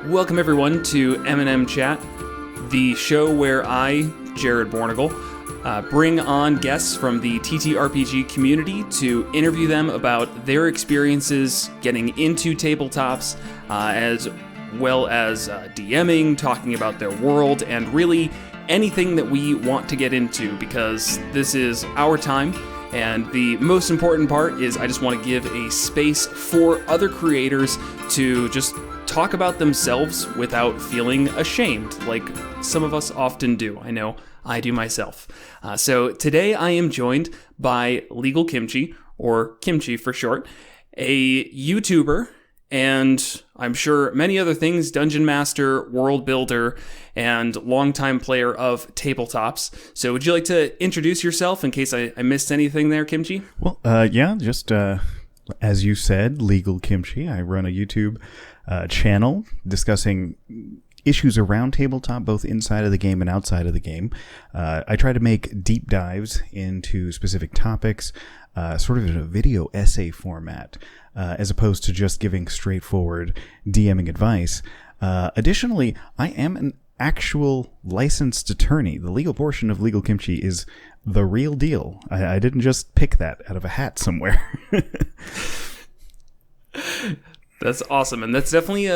Welcome everyone to M&M Chat, the show where I, Jared Bornagle, bring on guests from the ttrpg community to interview them about their experiences getting into tabletops, as well as DMing, talking about their world, and really anything that we want to get into, because this is our time. And the most important part is I just want to give a space for other creators to just talk about themselves without feeling ashamed, like some of us often do. I know I do myself. So today I am joined by LegalKimchi, or Kimchi for short, a YouTuber, and I'm sure many other things, dungeon master, world builder, and longtime player of tabletops. So would you like to introduce yourself in case I missed anything there, Kimchi? Well, just as you said, LegalKimchi. I run a YouTube channel discussing issues around tabletop, both inside of the game and outside of the game. I try to make deep dives into specific topics, sort of in a video essay format, as opposed to just giving straightforward DMing advice. Additionally, I am an actual licensed attorney. The legal portion of LegalKimchi is the real deal. I didn't just pick that out of a hat somewhere. That's awesome, and that's definitely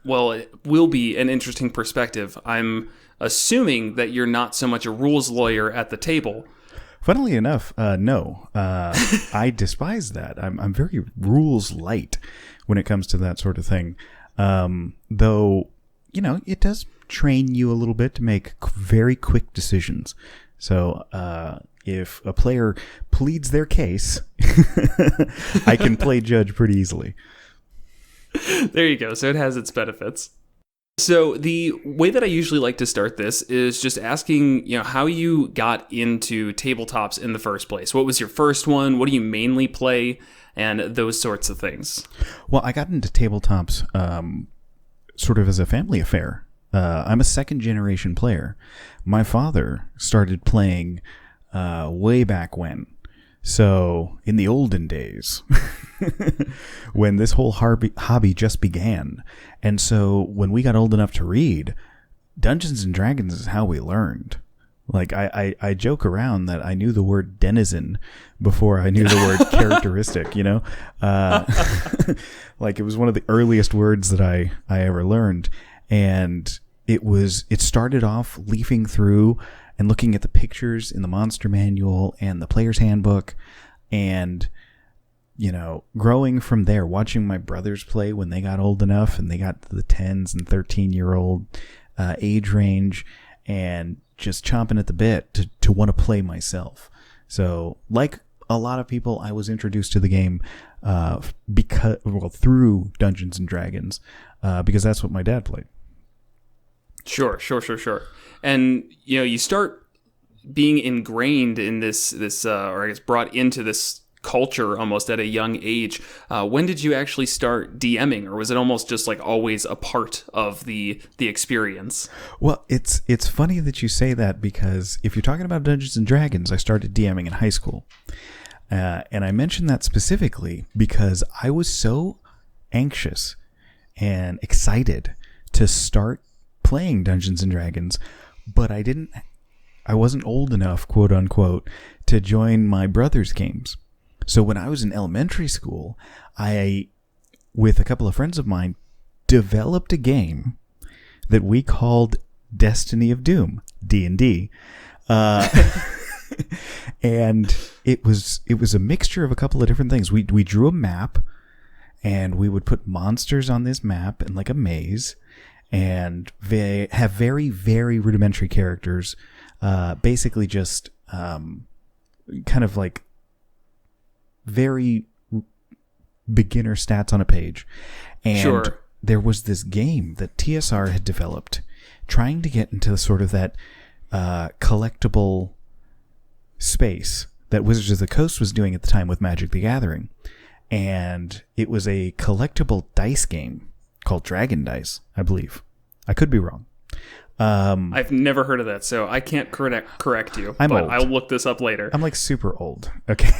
well, it will be an interesting perspective. I'm assuming that you're not so much a rules lawyer at the table. Funnily enough, no. I despise that. I'm very rules light when it comes to that sort of thing. Though, it does train you a little bit to make very quick decisions. So, if a player pleads their case, I can play judge pretty easily. There you go. So it has its benefits. So the way that I usually like to start this is just asking, how you got into tabletops in the first place. What was your first one? What do you mainly play? And those sorts of things. Well, I got into tabletops sort of as a family affair. I'm a second generation player. My father started playing way back when. So, in the olden days, when this whole hobby just began. And so, when we got old enough to read, Dungeons and Dragons is how we learned. Like, I joke around that I knew the word denizen before I knew the word characteristic, Like, it was one of the earliest words that I ever learned. And it started off leafing through and looking at the pictures in the monster manual and the player's handbook, and, growing from there, watching my brothers play when they got old enough and they got to the 10s and 13-year-old age range, and just chomping at the bit to want to play myself. So, like a lot of people, I was introduced to the game through Dungeons and Dragons, because that's what my dad played. Sure. And, you start being ingrained in this, or I guess brought into this culture almost at a young age. When did you actually start DMing, or was it almost just like always a part of the experience? Well, it's funny that you say that, because if you're talking about Dungeons and Dragons, I started DMing in high school. And I mention that specifically because I was so anxious and excited to start playing Dungeons and Dragons, but I wasn't old enough, quote unquote, to join my brother's games. So when I was in elementary school, I, with a couple of friends of mine, developed a game that we called Destiny of Doom, D&D. And it was a mixture of a couple of different things. We drew a map, and we would put monsters on this map in like a maze, and they have very, very rudimentary characters, basically just kind of like very beginner stats on a page. And sure. There was this game that TSR had developed, trying to get into sort of that collectible space that Wizards of the Coast was doing at the time with Magic the Gathering. And it was a collectible dice game called Dragon Dice, I believe. I could be wrong. I've never heard of that, so I can't correct you. I'm old. I'll look this up later. I'm like super old. Okay.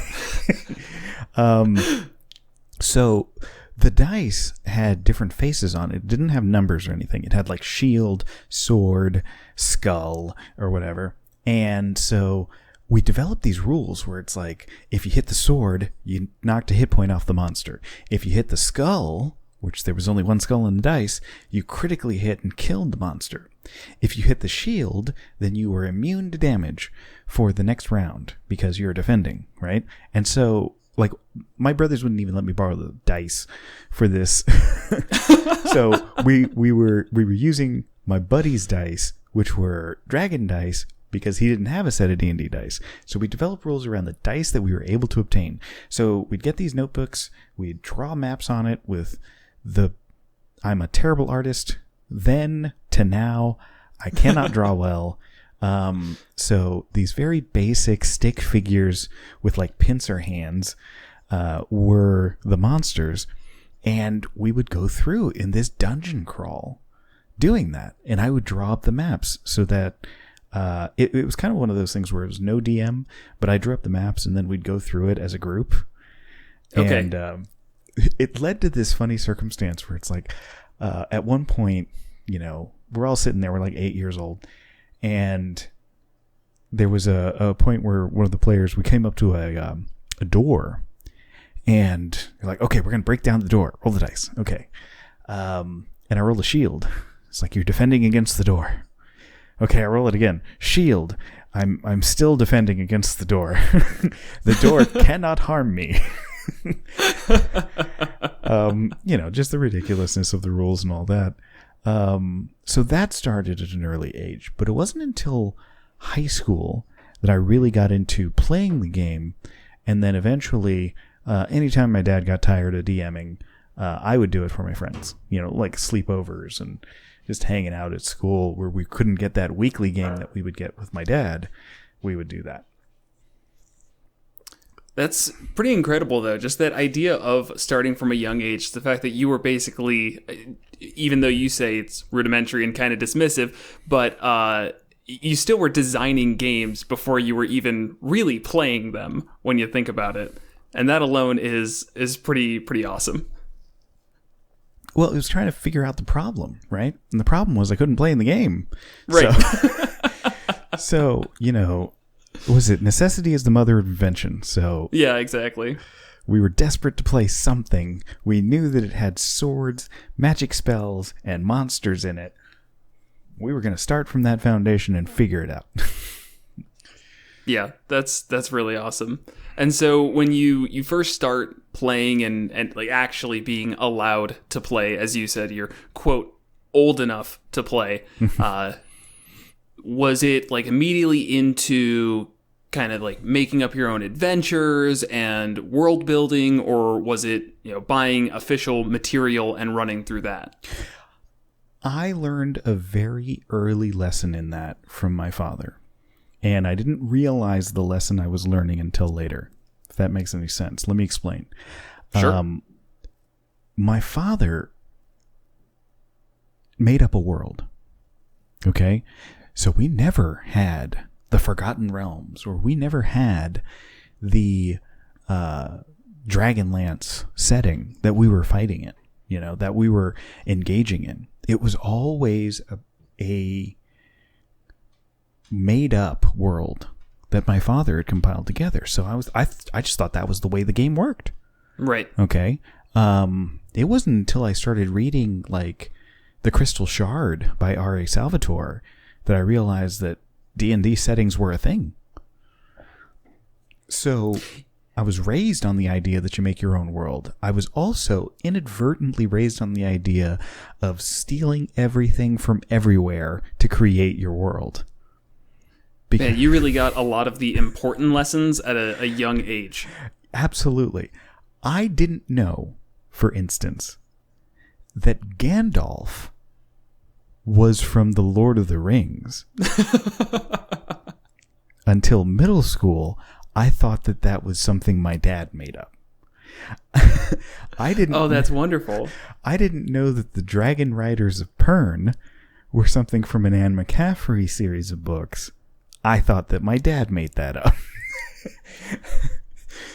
So the dice had different faces on it. It didn't have numbers or anything. It had like shield, sword, skull, or whatever. And so we developed these rules where it's like, if you hit the sword, you knocked a hit point off the monster. If you hit the skull, which there was only one skull in the dice, you critically hit and killed the monster. If you hit the shield, then you were immune to damage for the next round because you're defending, right? And so, like, my brothers wouldn't even let me borrow the dice for this. So we were using my buddy's dice, which were dragon dice, because he didn't have a set of D&D dice. So we developed rules around the dice that we were able to obtain. So we'd get these notebooks, we'd draw maps on it with I'm a terrible artist, then to now, I cannot draw well. So these very basic stick figures with like pincer hands were the monsters. And we would go through in this dungeon crawl doing that. And I would draw up the maps so that it was kind of one of those things where it was no DM, but I drew up the maps and then we'd go through it as a group. Okay. And it led to this funny circumstance where it's like, at one point, you know, we're all sitting there, we're like 8 years old, and there was a point where one of the players, we came up to a door, and you're like, okay, we're going to break down the door. Roll the dice. Okay. And I rolled a shield. It's like, you're defending against the door. Okay, I roll it again. Shield. I'm still defending against the door. The door cannot harm me. You know, just the ridiculousness of the rules and all that. So that started at an early age, but it wasn't until high school that I really got into playing the game. And then eventually, anytime my dad got tired of DMing, I would do it for my friends, you know, like sleepovers and just hanging out at school where we couldn't get that weekly game that we would get with my dad. We would do that. That's pretty incredible, though. Just that idea of starting from a young age, the fact that you were basically, even though you say it's rudimentary and kind of dismissive, but you still were designing games before you were even really playing them when you think about it. And that alone is pretty awesome. Well, it was trying to figure out the problem, right? And the problem was I couldn't play in the game. Right. So you know, was it necessity is the mother of invention? So yeah, exactly. We were desperate to play something. We knew that it had swords, magic spells, and monsters in it. We were going to start from that foundation and figure it out. Yeah, that's really awesome. And so when you first start playing and like actually being allowed to play, as you said, you're quote old enough to play, was it like immediately into kind of like making up your own adventures and world building, or was it, you know, buying official material and running through that? I learned a very early lesson in that from my father. And I didn't realize the lesson I was learning until later, if that makes any sense. Let me explain. Sure. My father made up a world. Okay? So we never had the Forgotten Realms, or we never had the Dragonlance setting that we were fighting in, you know, that we were engaging in. It was always a made up world that my father had compiled together. So I just thought that was the way the game worked. Right. Okay. It wasn't until I started reading like The Crystal Shard by R.A. Salvatore that I realized that D&D settings were a thing. So I was raised on the idea that you make your own world. I was also inadvertently raised on the idea of stealing everything from everywhere to create your world. Man, you really got a lot of the important lessons at a young age. Absolutely. I didn't know, for instance, that Gandalf was from The Lord of the Rings. Until middle school, I thought that was something my dad made up. I didn't. Oh, that's wonderful. I didn't know that the Dragon Riders of Pern were something from an Anne McCaffrey series of books. I thought that my dad made that up.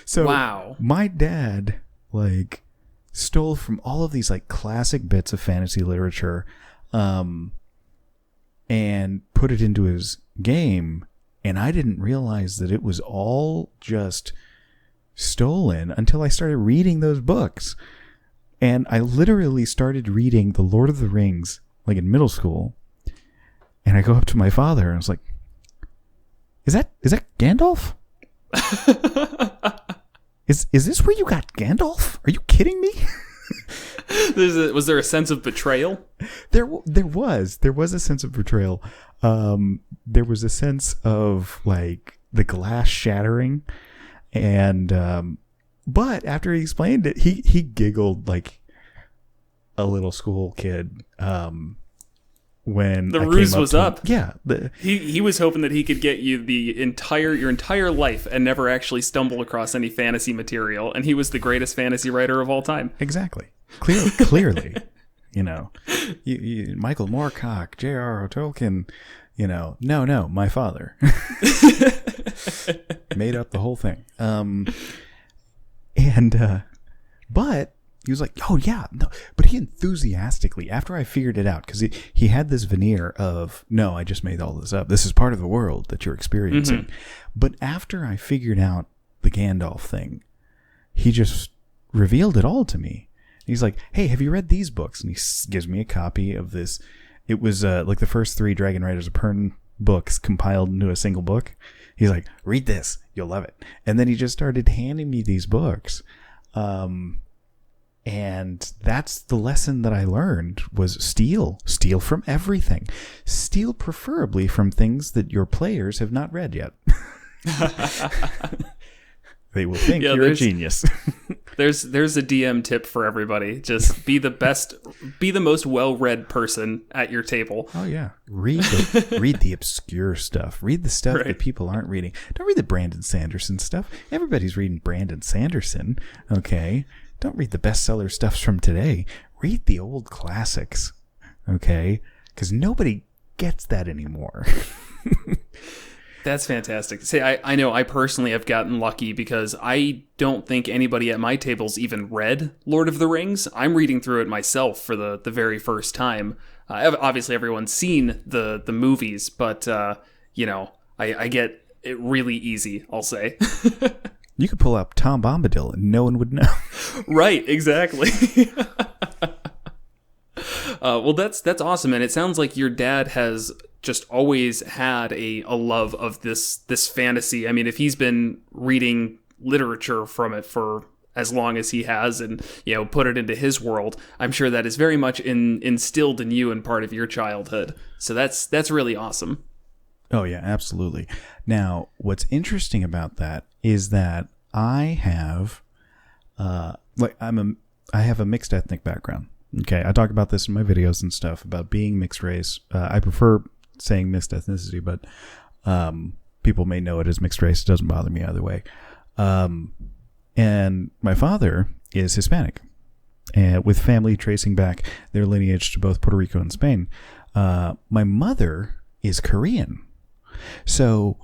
So wow. My dad, like, stole from all of these like classic bits of fantasy literature, and put it into his game. And I didn't realize that it was all just stolen until I started reading those books. And I literally started reading The Lord of the Rings, like in middle school. And I go up to my father and I was like, is that Gandalf? Is this where you got Gandalf? Are you kidding me? Was there a sense of betrayal? There was a sense of betrayal. There was a sense of like the glass shattering, and but after he explained it, he giggled like a little school kid. When the ruse was up. Yeah. He was hoping that he could get you your entire life and never actually stumble across any fantasy material, and he was the greatest fantasy writer of all time. Exactly. Clearly. You know, Michael Moorcock, J.R.R. Tolkien, you know, no, my father made up the whole thing. But he was like, oh yeah, no, but he enthusiastically, after I figured it out, because he had this veneer of, no, I just made all this up. This is part of the world that you're experiencing. Mm-hmm. But after I figured out the Gandalf thing, he just revealed it all to me. He's like, hey, have you read these books? And he gives me a copy of this. It was like the first 3 Dragon Riders of Pern books compiled into a single book. He's like, read this. You'll love it. And then he just started handing me these books. And that's the lesson that I learned was steal from everything. Steal preferably from things that your players have not read yet. They will think you're a genius. There's a DM tip for everybody. Just be the most well-read person at your table. Oh yeah. Read the obscure stuff. Read the stuff that people aren't reading. Don't read the Brandon Sanderson stuff. Everybody's reading Brandon Sanderson. Okay. Don't read the bestseller stuff from today. Read the old classics. Okay? Because nobody gets that anymore. That's fantastic. See, I know I personally have gotten lucky because I don't think anybody at my table's even read Lord of the Rings. I'm reading through it myself for the very first time. Obviously, everyone's seen the movies, but, you know, I get it really easy, I'll say. You could pull up Tom Bombadil and no one would know. Right, exactly. Well, that's awesome, and it sounds like your dad has just always had a love of this fantasy. I mean, if he's been reading literature from it for as long as he has and, you know, put it into his world, I'm sure that is very much instilled in you and part of your childhood. So that's really awesome. Oh yeah, absolutely. Now, what's interesting about that is that I have I have a mixed ethnic background. Okay, I talk about this in my videos and stuff about being mixed race. I prefer saying mixed ethnicity, but people may know it as mixed race. It doesn't bother me either way. And my father is Hispanic, and with family tracing back their lineage to both Puerto Rico and Spain. My mother is Korean. So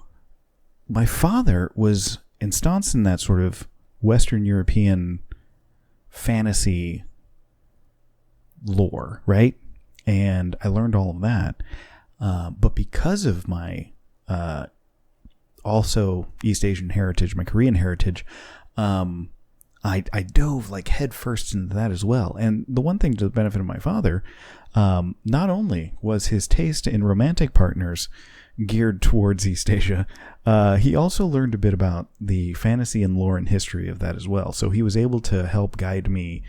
my father was ensconced in that sort of Western European fantasy lore, right? And I learned all of that. But because of my also East Asian heritage, my Korean heritage, I dove like headfirst into that as well. And the one thing to the benefit of my father, not only was his taste in romantic partners geared towards East Asia, he also learned a bit about the fantasy and lore and history of that as well. So he was able to help guide me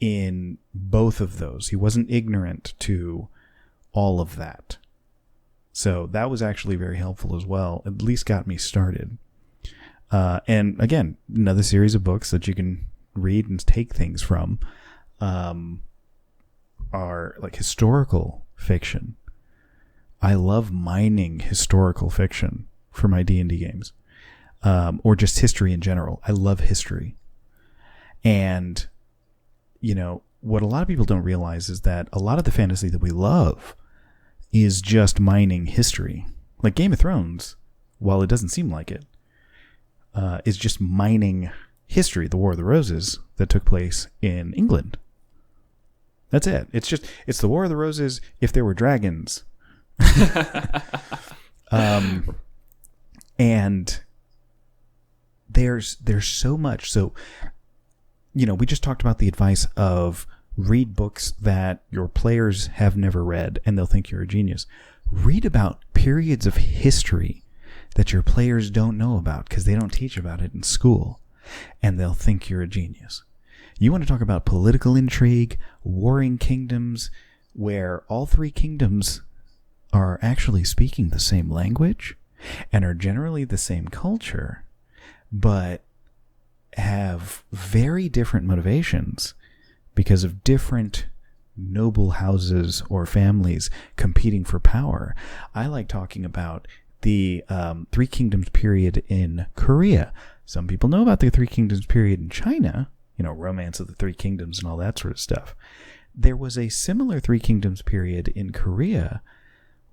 in both of those. He wasn't ignorant to all of that. So that was actually very helpful as well. At least got me started. And again, another series of books that you can read and take things from are like historical fiction. I love mining historical fiction for my D&D games, or just history in general. I love history. And, you know, what a lot of people don't realize is that a lot of the fantasy that we love is just mining history. Like Game of Thrones, while it doesn't seem like it, is just mining history, the War of the Roses, that took place in England. That's it. It's the War of the Roses if there were dragons. And there's so much. So, we just talked about the advice of read books that your players have never read and they'll think you're a genius. Read about periods of history that your players don't know about because they don't teach about it in school, and they'll think you're a genius. You want to talk about political intrigue, warring kingdoms, where all three kingdoms are actually speaking the same language and are generally the same culture, but have very different motivations because of different noble houses or families competing for power. I like talking about the Three Kingdoms period in Korea. Some people know about the Three Kingdoms period in China, Romance of the Three Kingdoms and all that sort of stuff. There was a similar Three Kingdoms period in Korea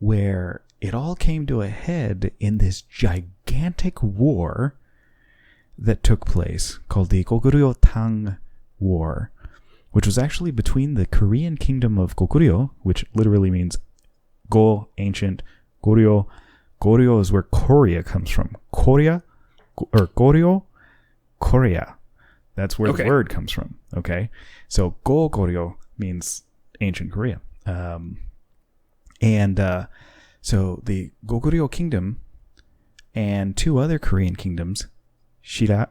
where it all came to a head in this gigantic war that took place called the Goguryeo Tang War, which was actually between the Korean kingdom of Goguryeo, which literally means Go, ancient, Goryeo. Goryeo is where Korea comes from. Korea, or Goryeo, Korea. That's where the word comes from. Okay, so Go Goryeo means ancient Korea. So the Goguryeo kingdom and two other Korean kingdoms, Shira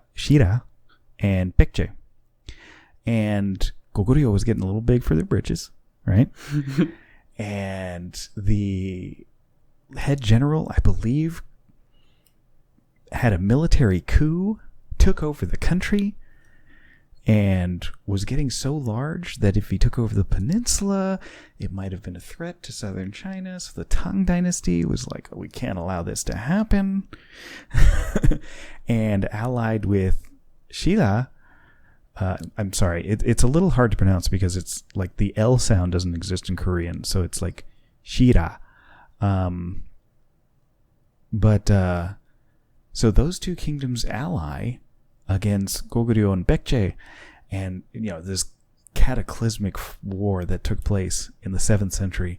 and Baekje. And Goguryeo was getting a little big for their britches, right? And the head general, I believe, had a military coup, took over the country, and was getting so large that if he took over the peninsula, it might have been a threat to southern China. So the Tang dynasty was like, we can't allow this to happen. And allied with Shira, I'm sorry, it's a little hard to pronounce because it's like the L sound doesn't exist in Korean. So it's like Shira. So those two kingdoms ally against Goguryeo and Baekje, and this cataclysmic war that took place in the 7th century.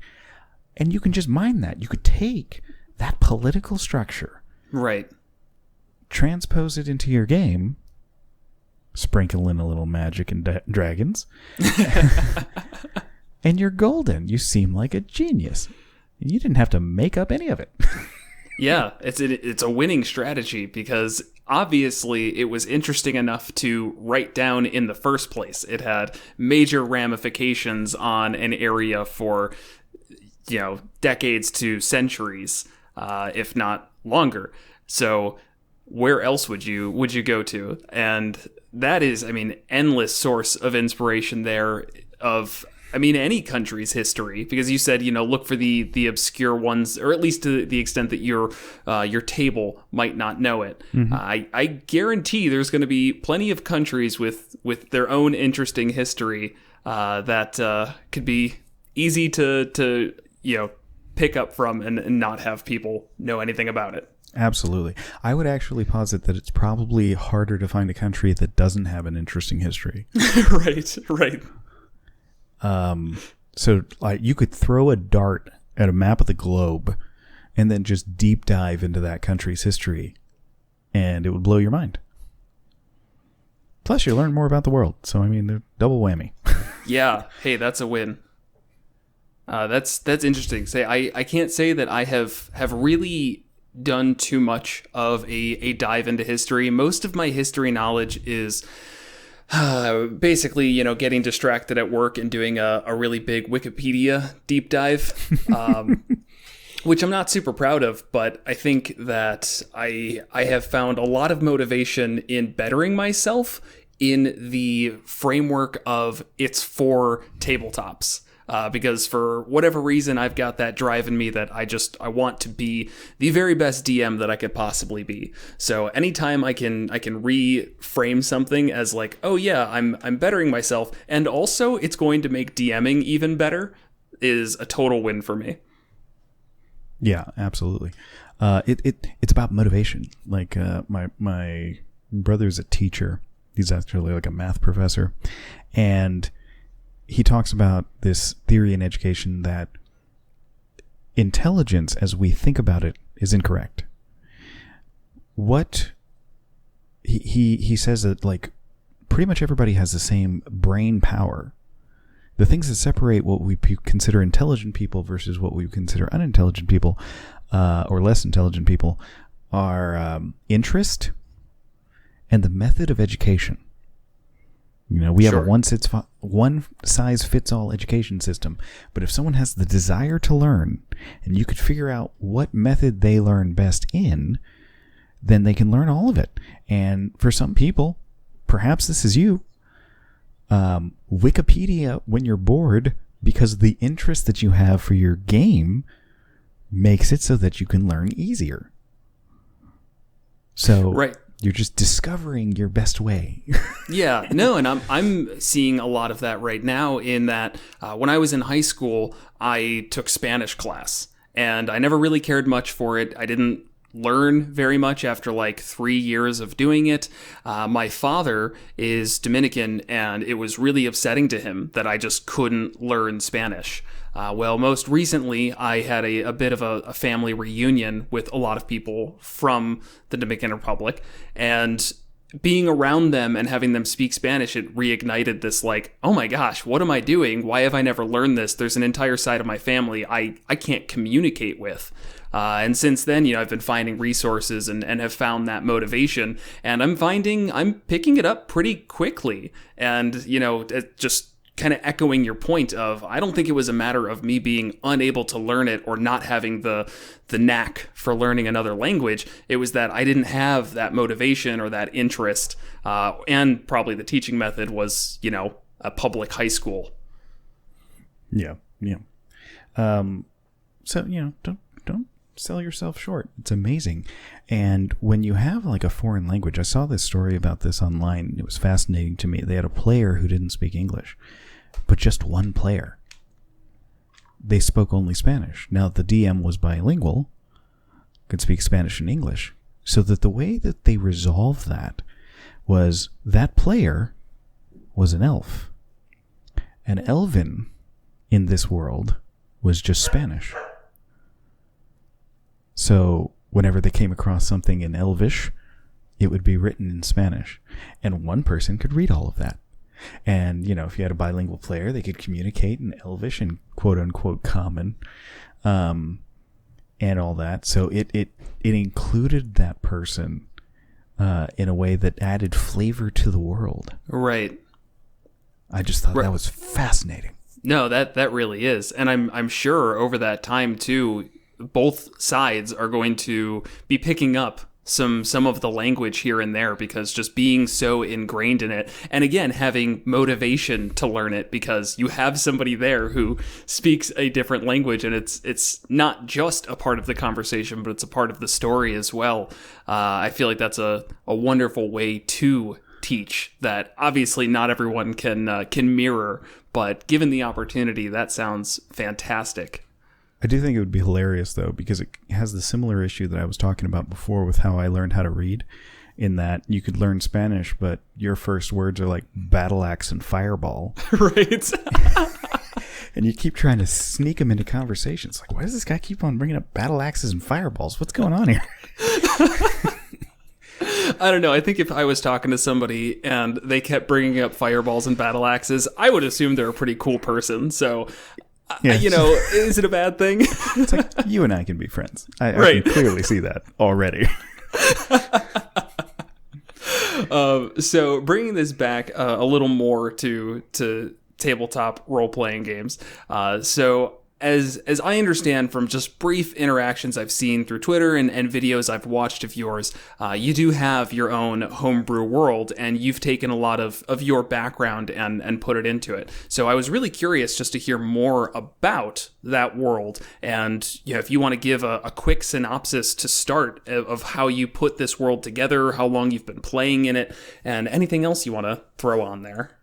And you can just mine that. You could take that political structure, right, transpose it into your game, sprinkle in a little magic and dragons, and you're golden. You seem like a genius. You didn't have to make up any of it. Yeah, it's a winning strategy because obviously it was interesting enough to write down in the first place. It had major ramifications on an area for decades to centuries, if not longer. So where else would you go to? And that is, endless source of inspiration there of any country's history, because you said, look for the obscure ones, or at least to the extent that your table might not know it. Mm-hmm. I guarantee there's going to be plenty of countries with their own interesting history that could be easy to pick up from and not have people know anything about it. Absolutely. I would actually posit that it's probably harder to find a country that doesn't have an interesting history. Right. So you could throw a dart at a map of the globe and then just deep dive into that country's history, and it would blow your mind. Plus, you learn more about the world. So, they're double whammy. Yeah. Hey, that's a win. That's interesting. I can't say that I have really done too much of a dive into history. Most of my history knowledge is basically, getting distracted at work and doing a really big Wikipedia deep dive, which I'm not super proud of, but I think that I have found a lot of motivation in bettering myself in the framework of it's for tabletops. Because for whatever reason, I've got that drive in me that I want to be the very best DM that I could possibly be. So anytime I can reframe something as like, oh yeah, I'm bettering myself, and also it's going to make DMing even better, is a total win for me. Yeah, absolutely. It's about motivation. Like my brother's a teacher, He's actually like a math professor. And he talks about this theory in education that intelligence, as we think about it, is incorrect. What he says that, like, pretty much everybody has the same brain power. The things that separate what we consider intelligent people versus what we consider unintelligent people, or less intelligent people, are interest and the method of education. You know, we have a one size fits all education system, but if someone has the desire to learn and you could figure out what method they learn best in, then they can learn all of it. And for some people, perhaps this is you, Wikipedia, when you're bored, because of the interest that you have for your game, makes it so that you can learn easier. So right. You're just discovering your best way. Yeah, no, and I'm seeing a lot of that right now in that when I was in high school, I took Spanish class, and I never really cared much for it. I didn't learn very much after like 3 years of doing it. My father is Dominican, and it was really upsetting to him that I just couldn't learn Spanish. Well, most recently, I had a bit of a family reunion with a lot of people from the Dominican Republic, and being around them and having them speak Spanish, it reignited this like, oh my gosh, what am I doing? Why have I never learned this? There's an entire side of my family I can't communicate with. And since then, I've been finding resources and have found that motivation, and I'm finding I'm picking it up pretty quickly. And, it just kind of echoing your point of, I don't think it was a matter of me being unable to learn it or not having the knack for learning another language. It was that I didn't have that motivation or that interest. And probably the teaching method was, a public high school. Yeah. Yeah. So, don't sell yourself short. It's amazing. And when you have like a foreign language, I saw this story about this online. It was fascinating to me. They had a player who didn't speak English, but just one player. They spoke only Spanish. Now the DM was bilingual, could speak Spanish and English. So that the way that they resolved that was that player was an elf. An elven in this world was just Spanish. So whenever they came across something in Elvish, it would be written in Spanish. And one person could read all of that. And, if you had a bilingual player, they could communicate in Elvish and quote-unquote common, and all that. So it included that person in a way that added flavor to the world. Right. I just thought that was fascinating. No, that really is. And I'm sure over that time, too, both sides are going to be picking up some of the language here and there, because just being so ingrained in it, and again having motivation to learn it because you have somebody there who speaks a different language, and it's not just a part of the conversation, but it's a part of the story as well. I feel like that's a wonderful way to teach that obviously not everyone can mirror, but given the opportunity, that sounds fantastic. I do think it would be hilarious, though, because it has the similar issue that I was talking about before with how I learned how to read, in that you could learn Spanish, but your first words are like battle axe and fireball. Right. And you keep trying to sneak them into conversations. Like, why does this guy keep on bringing up battle axes and fireballs? What's going on here? I don't know. I think if I was talking to somebody and they kept bringing up fireballs and battle axes, I would assume they're a pretty cool person. So... Yeah. Is it a bad thing? It's like, you and I can be friends. I right. can clearly see that already. So bringing this back a little more to tabletop role-playing games. So as I understand from just brief interactions I've seen through Twitter and videos I've watched of yours, you do have your own homebrew world, and you've taken a lot of your background and put it into it. So I was really curious just to hear more about that world, and if you want to give a quick synopsis to start of how you put this world together, how long you've been playing in it, and anything else you want to throw on there.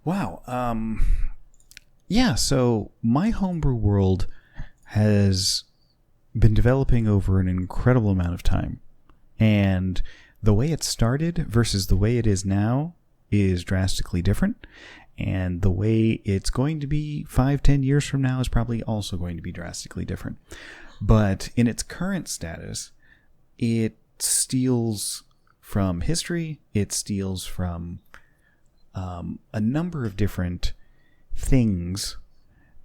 Wow. Yeah, so my homebrew world has been developing over an incredible amount of time. And the way it started versus the way it is now is drastically different. And the way it's going to be 5-10 years from now is probably also going to be drastically different. But in its current status, it steals from history. It steals from a number of different things.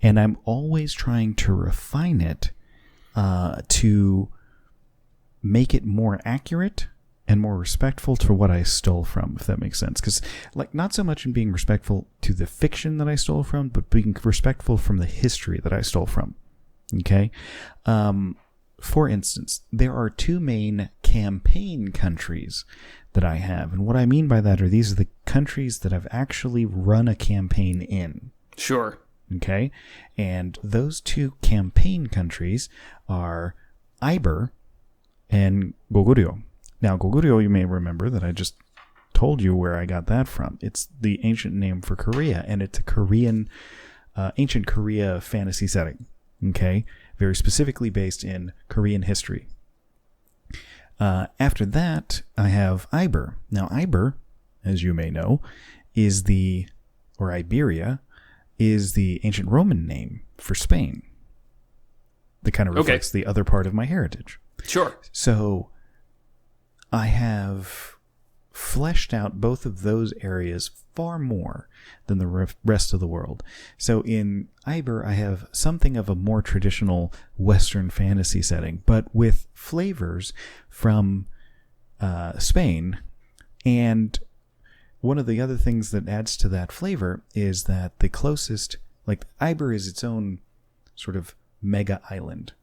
And I'm always trying to refine it to make it more accurate and more respectful to what I stole from, if that makes sense. Because, like, not so much in being respectful to the fiction that I stole from, but being respectful from the history that I stole from. Okay? For instance, there are 2 main campaign countries that I have. And what I mean by that are these are the countries that I've actually run a campaign in. Sure. Okay? And those 2 campaign countries are Iber and Goguryeo. Now, Goguryeo, you may remember that I just told you where I got that from. It's the ancient name for Korea, and it's a Korean, ancient Korea fantasy setting. Okay? Very specifically based in Korean history. After that, I have Iber. Now, Iber, as you may know, is Iberia, is the ancient Roman name for Spain. That kind of reflects the other part of my heritage. Sure. So I have fleshed out both of those areas far more than the rest of the world. So in Iber, I have something of a more traditional Western fantasy setting, but with flavors from Spain. And one of the other things that adds to that flavor is that the closest, like, Iber is its own sort of mega island.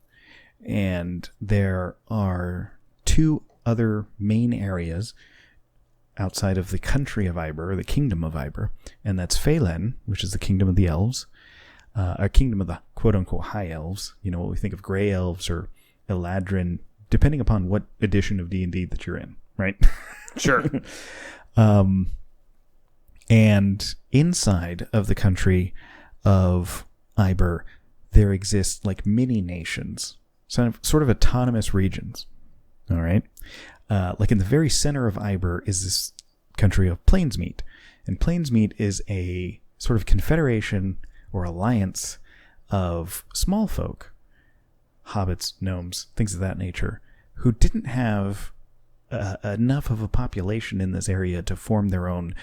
And there are 2 other main areas outside of the country of Iber, or the kingdom of Iber, and that's Phelan, which is the kingdom of the elves, a kingdom of the quote-unquote high elves, you know, what we think of gray elves or Eladrin, depending upon what edition of D&D that you're in, right? Sure. And inside of the country of Iber, there exist like mini nations, sort of autonomous regions. All right. Like in the very center of Iber is this country of Plainsmeat. And Plainsmeat is a sort of confederation or alliance of small folk, hobbits, gnomes, things of that nature, who didn't have enough of a population in this area to form their own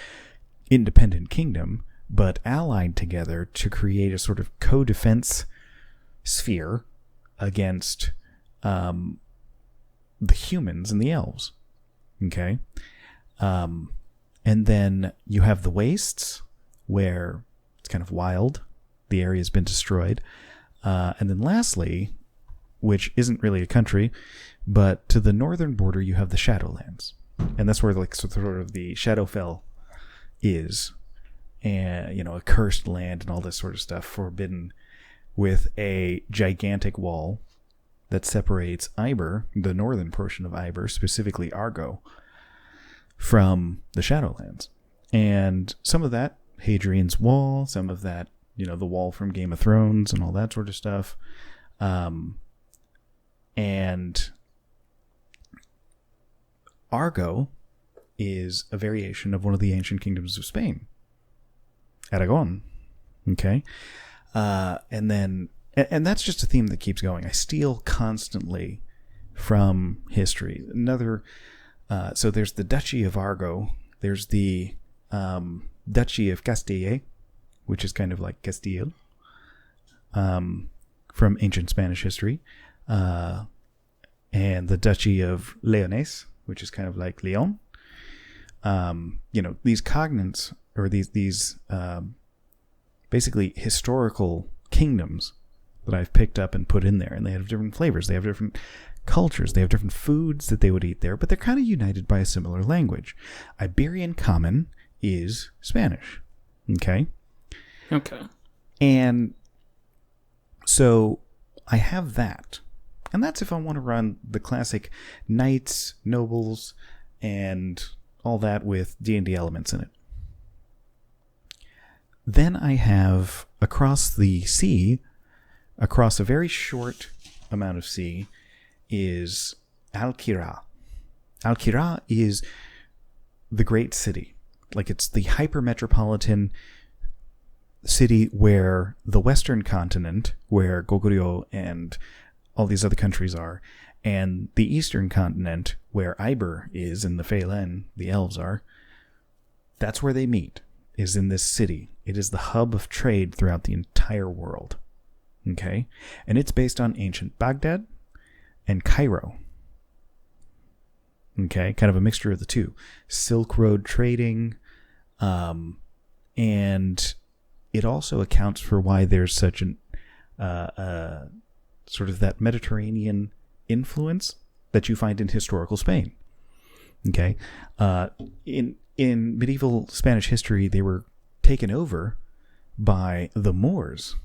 independent kingdom, but allied together to create a sort of co-defense sphere against the humans and the elves. Okay? And then you have the wastes, where it's kind of wild. The area's been destroyed. And then lastly, which isn't really a country, but to the northern border you have the Shadowlands. And that's where, like, sort of the Shadowfell is. And, you know, a cursed land and all this sort of stuff, forbidden, with a gigantic wall that separates Iber, the northern portion of Iber, specifically Argo, from the Shadowlands. And some of that, Hadrian's Wall, some of that, you know, the wall from Game of Thrones and all that sort of stuff. And Argo is a variation of one of the ancient kingdoms of Spain, Aragon. Okay? And that's just a theme that keeps going. I steal constantly from history. So there's the Duchy of Argo. There's the Duchy of Castile, which is kind of like Castile, from ancient Spanish history. And the Duchy of Leones, which is kind of like Leon. You know, these cognates, or these basically historical kingdoms that I've picked up and put in there, and they have different flavors, they have different cultures, they have different foods that they would eat there, but they're kind of united by a similar language. Iberian Common is Spanish. Okay? Okay. And so I have that. And that's if I want to run the classic knights, nobles, and all that with D&D elements in it. Then I have across the sea, across a very short amount of sea, is Alkira. Al-Qira is the great city. Like, it's the hyper-metropolitan city where the Western continent, where Goguryeo and all these other countries are, and the Eastern continent, where Iber is and the Feilen, the elves are, that's where they meet, is in this city. It is the hub of trade throughout the entire world. Okay? And it's based on ancient Baghdad and Cairo. Okay? Kind of a mixture of the two. Silk Road trading, and it also accounts for why there's such an sort of that Mediterranean influence that you find in historical Spain. Okay? In medieval Spanish history, they were taken over by the Moors,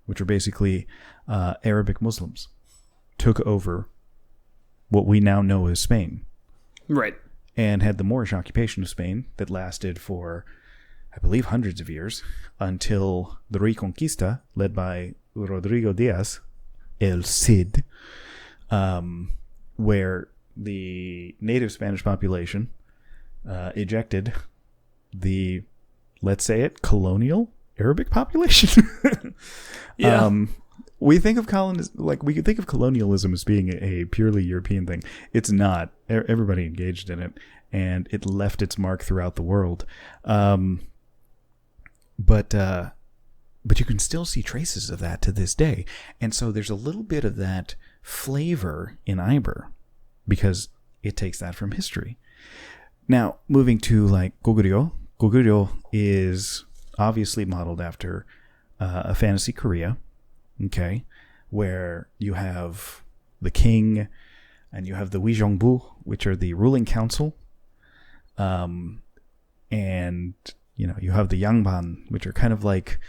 which are basically Arabic Muslims, took over what we now know as Spain. Right. And had the Moorish occupation of Spain that lasted for, I believe, hundreds of years until the Reconquista, led by Rodrigo Diaz, El Cid, where the native Spanish population ejected the, let's say it, colonial Arabic population. Yeah. We think of colonialism as being a purely European thing. It's not. Everybody engaged in it, and it left its mark throughout the world. But you can still see traces of that to this day. And so there's a little bit of that flavor in Iber because it takes that from history. Now, moving to like Goguryeo. Goguryeo is obviously modeled after a fantasy Korea, okay, where you have the king and you have the Wijongbu, which are the ruling council, and you have the Yangban, which are kind of like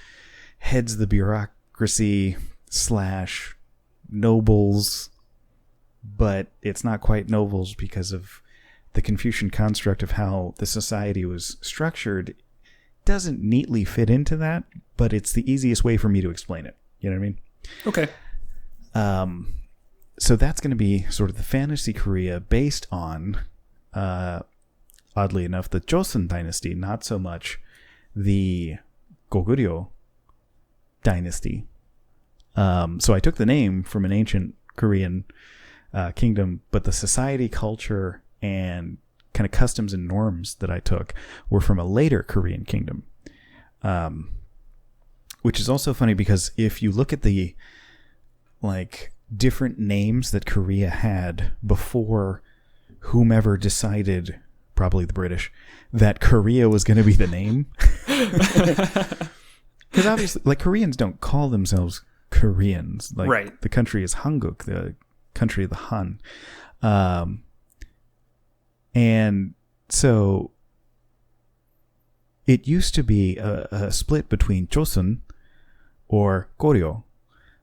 heads of the bureaucracy / nobles, but it's not quite nobles because of the Confucian construct of how the society was structured. Doesn't neatly fit into that, but it's the easiest way for me to explain it. You know what I mean? Okay. So that's going to be sort of the fantasy Korea based on, oddly enough, the Joseon dynasty, not so much the Goguryeo dynasty. So I took the name from an ancient Korean kingdom, but the society, culture, and kind of customs and norms that I took were from a later Korean kingdom. Which is also funny because if you look at the different names that Korea had before whomever decided, probably the British, that Korea was going to be the name. Because obviously, Koreans don't call themselves Koreans. Right. The country is Hanguk, the country of the Han. And so it used to be a split between Joseon or Goryeo.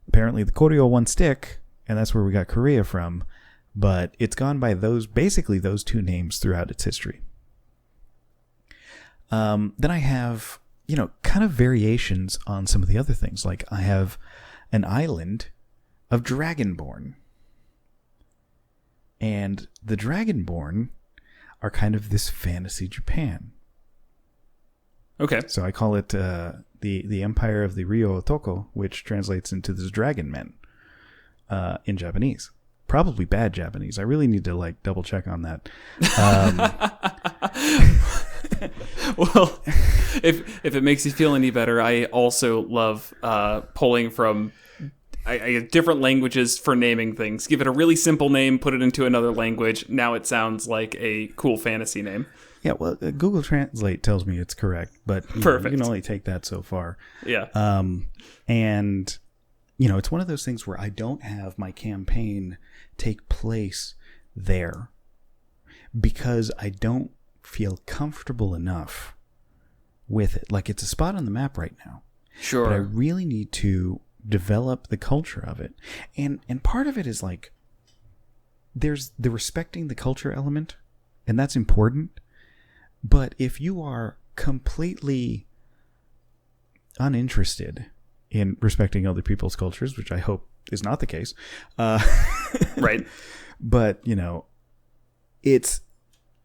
Apparently the Goryeo one stick, and that's where we got Korea from, but it's gone by those two names throughout its history. Then I have, kind of variations on some of the other things. Like I have an island of Dragonborn. And the Dragonborn are kind of this fantasy Japan. Okay. So I call it the Empire of the Ryo Otoko, which translates into the Dragon Men in Japanese. Probably bad Japanese. I really need to double check on that. Well, if it makes you feel any better, I also love pulling from different languages for naming things. Give it a really simple name, put it into another language. Now it sounds like a cool fantasy name. Yeah, well, Google Translate tells me it's correct, but Perfect. You can only take that so far. Yeah. And, it's one of those things where I don't have my campaign take place there because I don't feel comfortable enough with it. It's a spot on the map right now. Sure. But I really need to develop the culture of it. And part of it is there's the respecting the culture element, and that's important. But if you are completely uninterested in respecting other people's cultures, which I hope is not the case, right. But, it's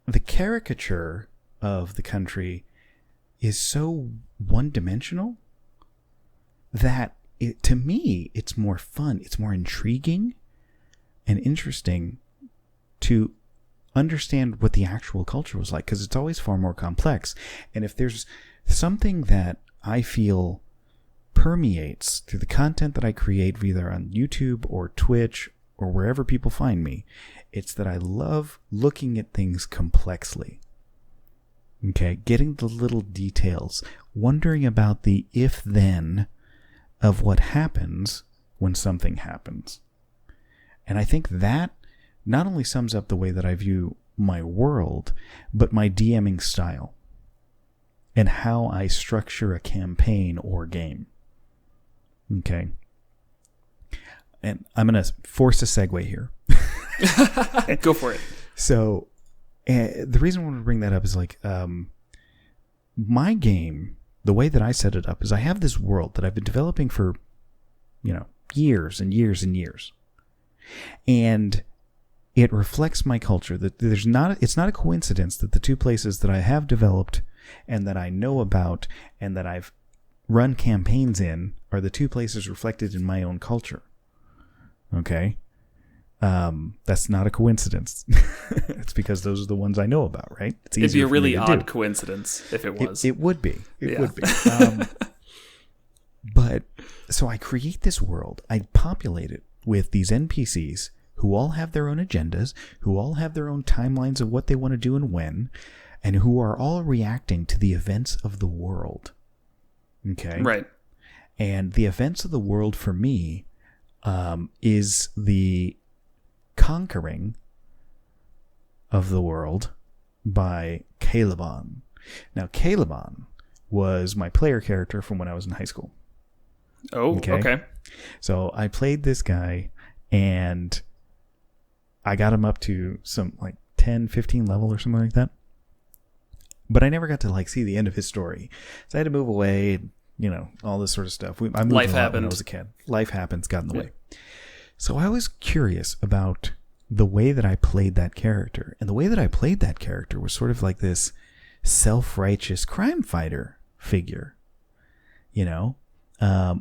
the caricature of the country is so one-dimensional that to me, it's more fun, it's more intriguing and interesting to understand what the actual culture was like, because it's always far more complex. And if there's something that I feel permeates through the content that I create, either on YouTube or Twitch or wherever people find me, it's that I love looking at things complexly. Okay, getting the little details, wondering about the if-then of what happens when something happens. And I think that not only sums up the way that I view my world, but my DMing style and how I structure a campaign or game. Okay. And I'm going to force a segue here. Go for it. So, the reason I want to bring that up is like, my game, the way that I set it up is I have this world that I've been developing for, years and years and years. And it reflects my culture. That it's not a coincidence that the two places that I have developed and that I know about and that I've run campaigns in are the two places reflected in my own culture. Okay? That's not a coincidence. It's because those are the ones I know about, right? It'd be a really odd coincidence if it was. It would be. It would be. But so I create this world. I populate it with these NPCs who all have their own agendas, who all have their own timelines of what they want to do and when, and who are all reacting to the events of the world. Okay? Right. And the events of the world for me is the conquering of the world by Caliban. Now, Caliban was my player character from when I was in high school. Oh, okay. So I played this guy, and I got him up to some like 10, 15 level or something like that. But I never got to like see the end of his story. So I had to move away, all this sort of stuff. I moved Life a lot happened. when I was a kid. Life happens, got in the way. So I was curious about the way that I played that character. And the way that I played that character was sort of like this self-righteous crime fighter figure,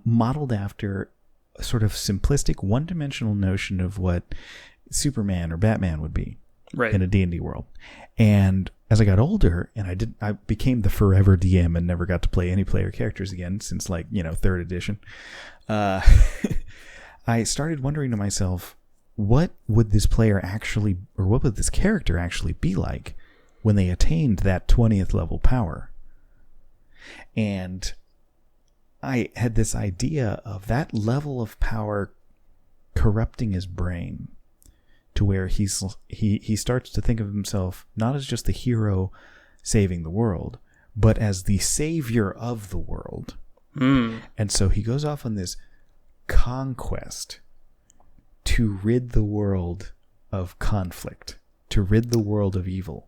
modeled after a sort of simplistic one-dimensional notion of what Superman or Batman would be in a D&D world. And as I got older and I became the forever DM and never got to play any player characters again since third edition, I started wondering to myself, what would this character actually be like when they attained that 20th level power? And I had this idea of that level of power corrupting his brain to where he starts to think of himself not as just the hero saving the world, but as the savior of the world. And so he goes off on this conquest to rid the world of conflict, to rid the world of evil.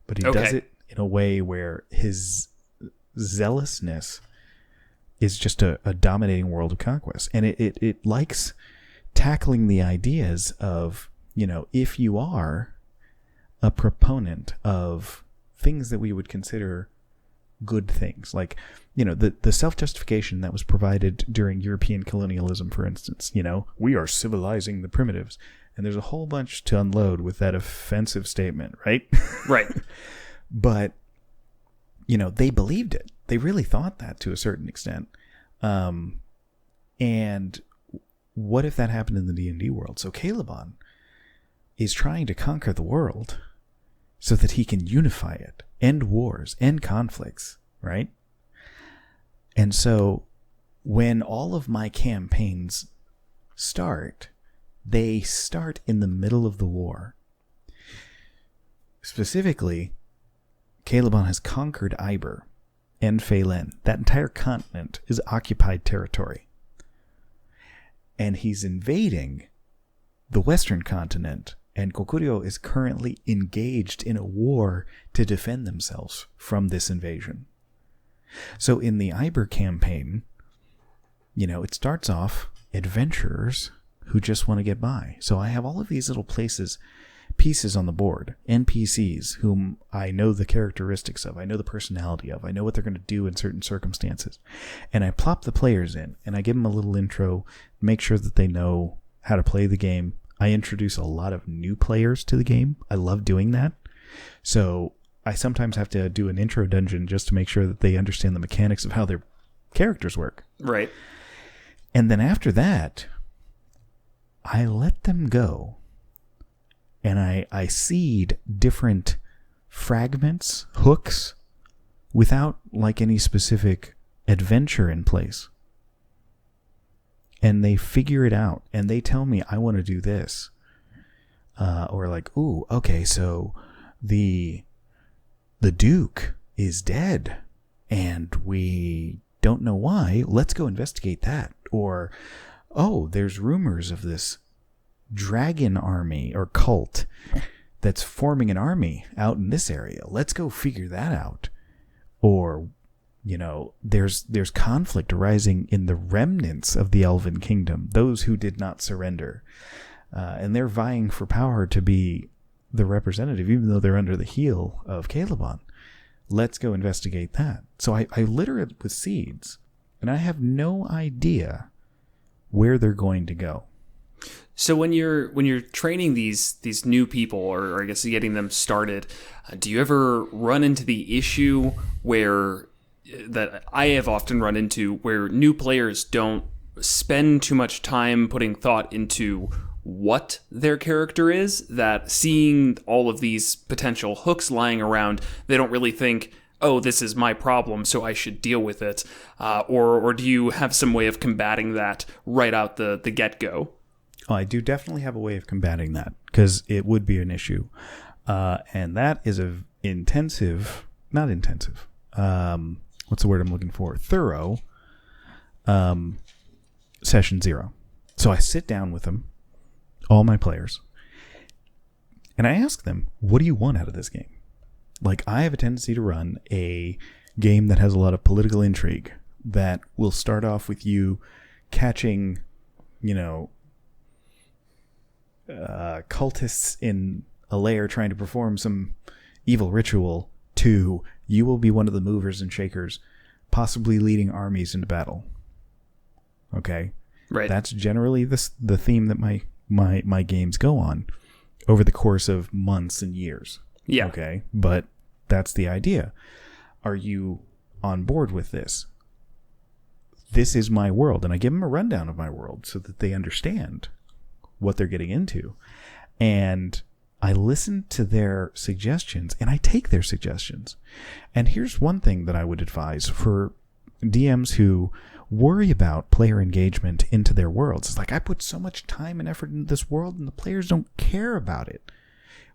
But he does it in a way where his zealousness is just a dominating world of conquest. And it likes tackling the ideas of, if you are a proponent of things that we would consider good things, like, the self-justification that was provided during European colonialism, for instance, we are civilizing the primitives. And there's a whole bunch to unload with that offensive statement, right? Right. But, they believed it. They really thought that to a certain extent. And what if that happened in the D&D world? So Caliban is trying to conquer the world so that he can unify it, end wars, end conflicts, right? And so when all of my campaigns start, they start in the middle of the war. Specifically, Caliban has conquered Iber and Phelan. That entire continent is occupied territory. And he's invading the western continent, and Kokuryo is currently engaged in a war to defend themselves from this invasion. So in the Iber campaign, it starts off adventurers who just want to get by. So I have all of these little places pieces on the board, NPCs, whom I know the characteristics of, I know the personality of, I know what they're going to do in certain circumstances. And I plop the players in, and I give them a little intro, make sure that they know how to play the game. I introduce a lot of new players to the game. I love doing that. So I sometimes have to do an intro dungeon just to make sure that they understand the mechanics of how their characters work. Right. And then after that, I let them go. And I seed different fragments, hooks, without like any specific adventure in place. And they figure it out, and they tell me, I want to do this. Or like, ooh, okay, so the Duke is dead, and we don't know why. Let's go investigate that. Or, oh, there's rumors of this dragon army or cult that's forming an army out in this area. Let's go figure that out. Or, you know, there's conflict arising in the remnants of the Elven Kingdom, those who did not surrender. And they're vying for power to be the representative, even though they're under the heel of Calebon. Let's go investigate that. So I litter it with seeds, and I have no idea where they're going to go. So when you're training these new people, or I guess getting them started, do you ever run into the issue where that I have often run into, where new players don't spend too much time putting thought into what their character is, that seeing all of these potential hooks lying around, they don't really think, oh, this is my problem, so I should deal with it, or do you have some way of combating that right out the get-go? Oh, I do definitely have a way of combating that, because it would be an issue. And that is what's the word I'm looking for? Thorough session 0. So I sit down with them, all my players, and I ask them, what do you want out of this game? Like, I have a tendency to run a game that has a lot of political intrigue, that will start off with you catching, you know, cultists in a lair trying to perform some evil ritual, to you will be one of the movers and shakers, possibly leading armies into battle. Okay? Right. That's generally the theme that my games go on over the course of months and years. Yeah. Okay? But that's the idea. Are you on board with this? This is my world, and I give them a rundown of my world so that they understand what they're getting into. And I listen to their suggestions, and I take their suggestions. And here's one thing that I would advise for DMs who worry about player engagement into their worlds. It's like, I put so much time and effort into this world, and the players don't care about it.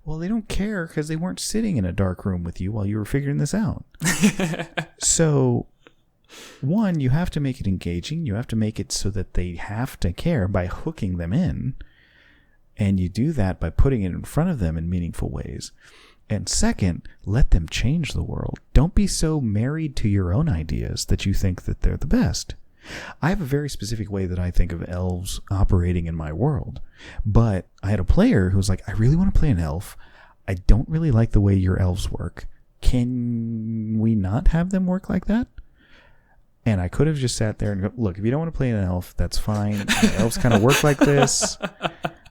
Well, they don't care because they weren't sitting in a dark room with you while you were figuring this out. So, one, you have to make it engaging. You have to make it so that they have to care by hooking them in. And you do that by putting it in front of them in meaningful ways. And second, let them change the world. Don't be so married to your own ideas that you think that they're the best. I have a very specific way that I think of elves operating in my world. But I had a player who was like, I really want to play an elf. I don't really like the way your elves work. Can we not have them work like that? And I could have just sat there and go, look, if you don't want to play an elf, that's fine. Elves kind of work like this.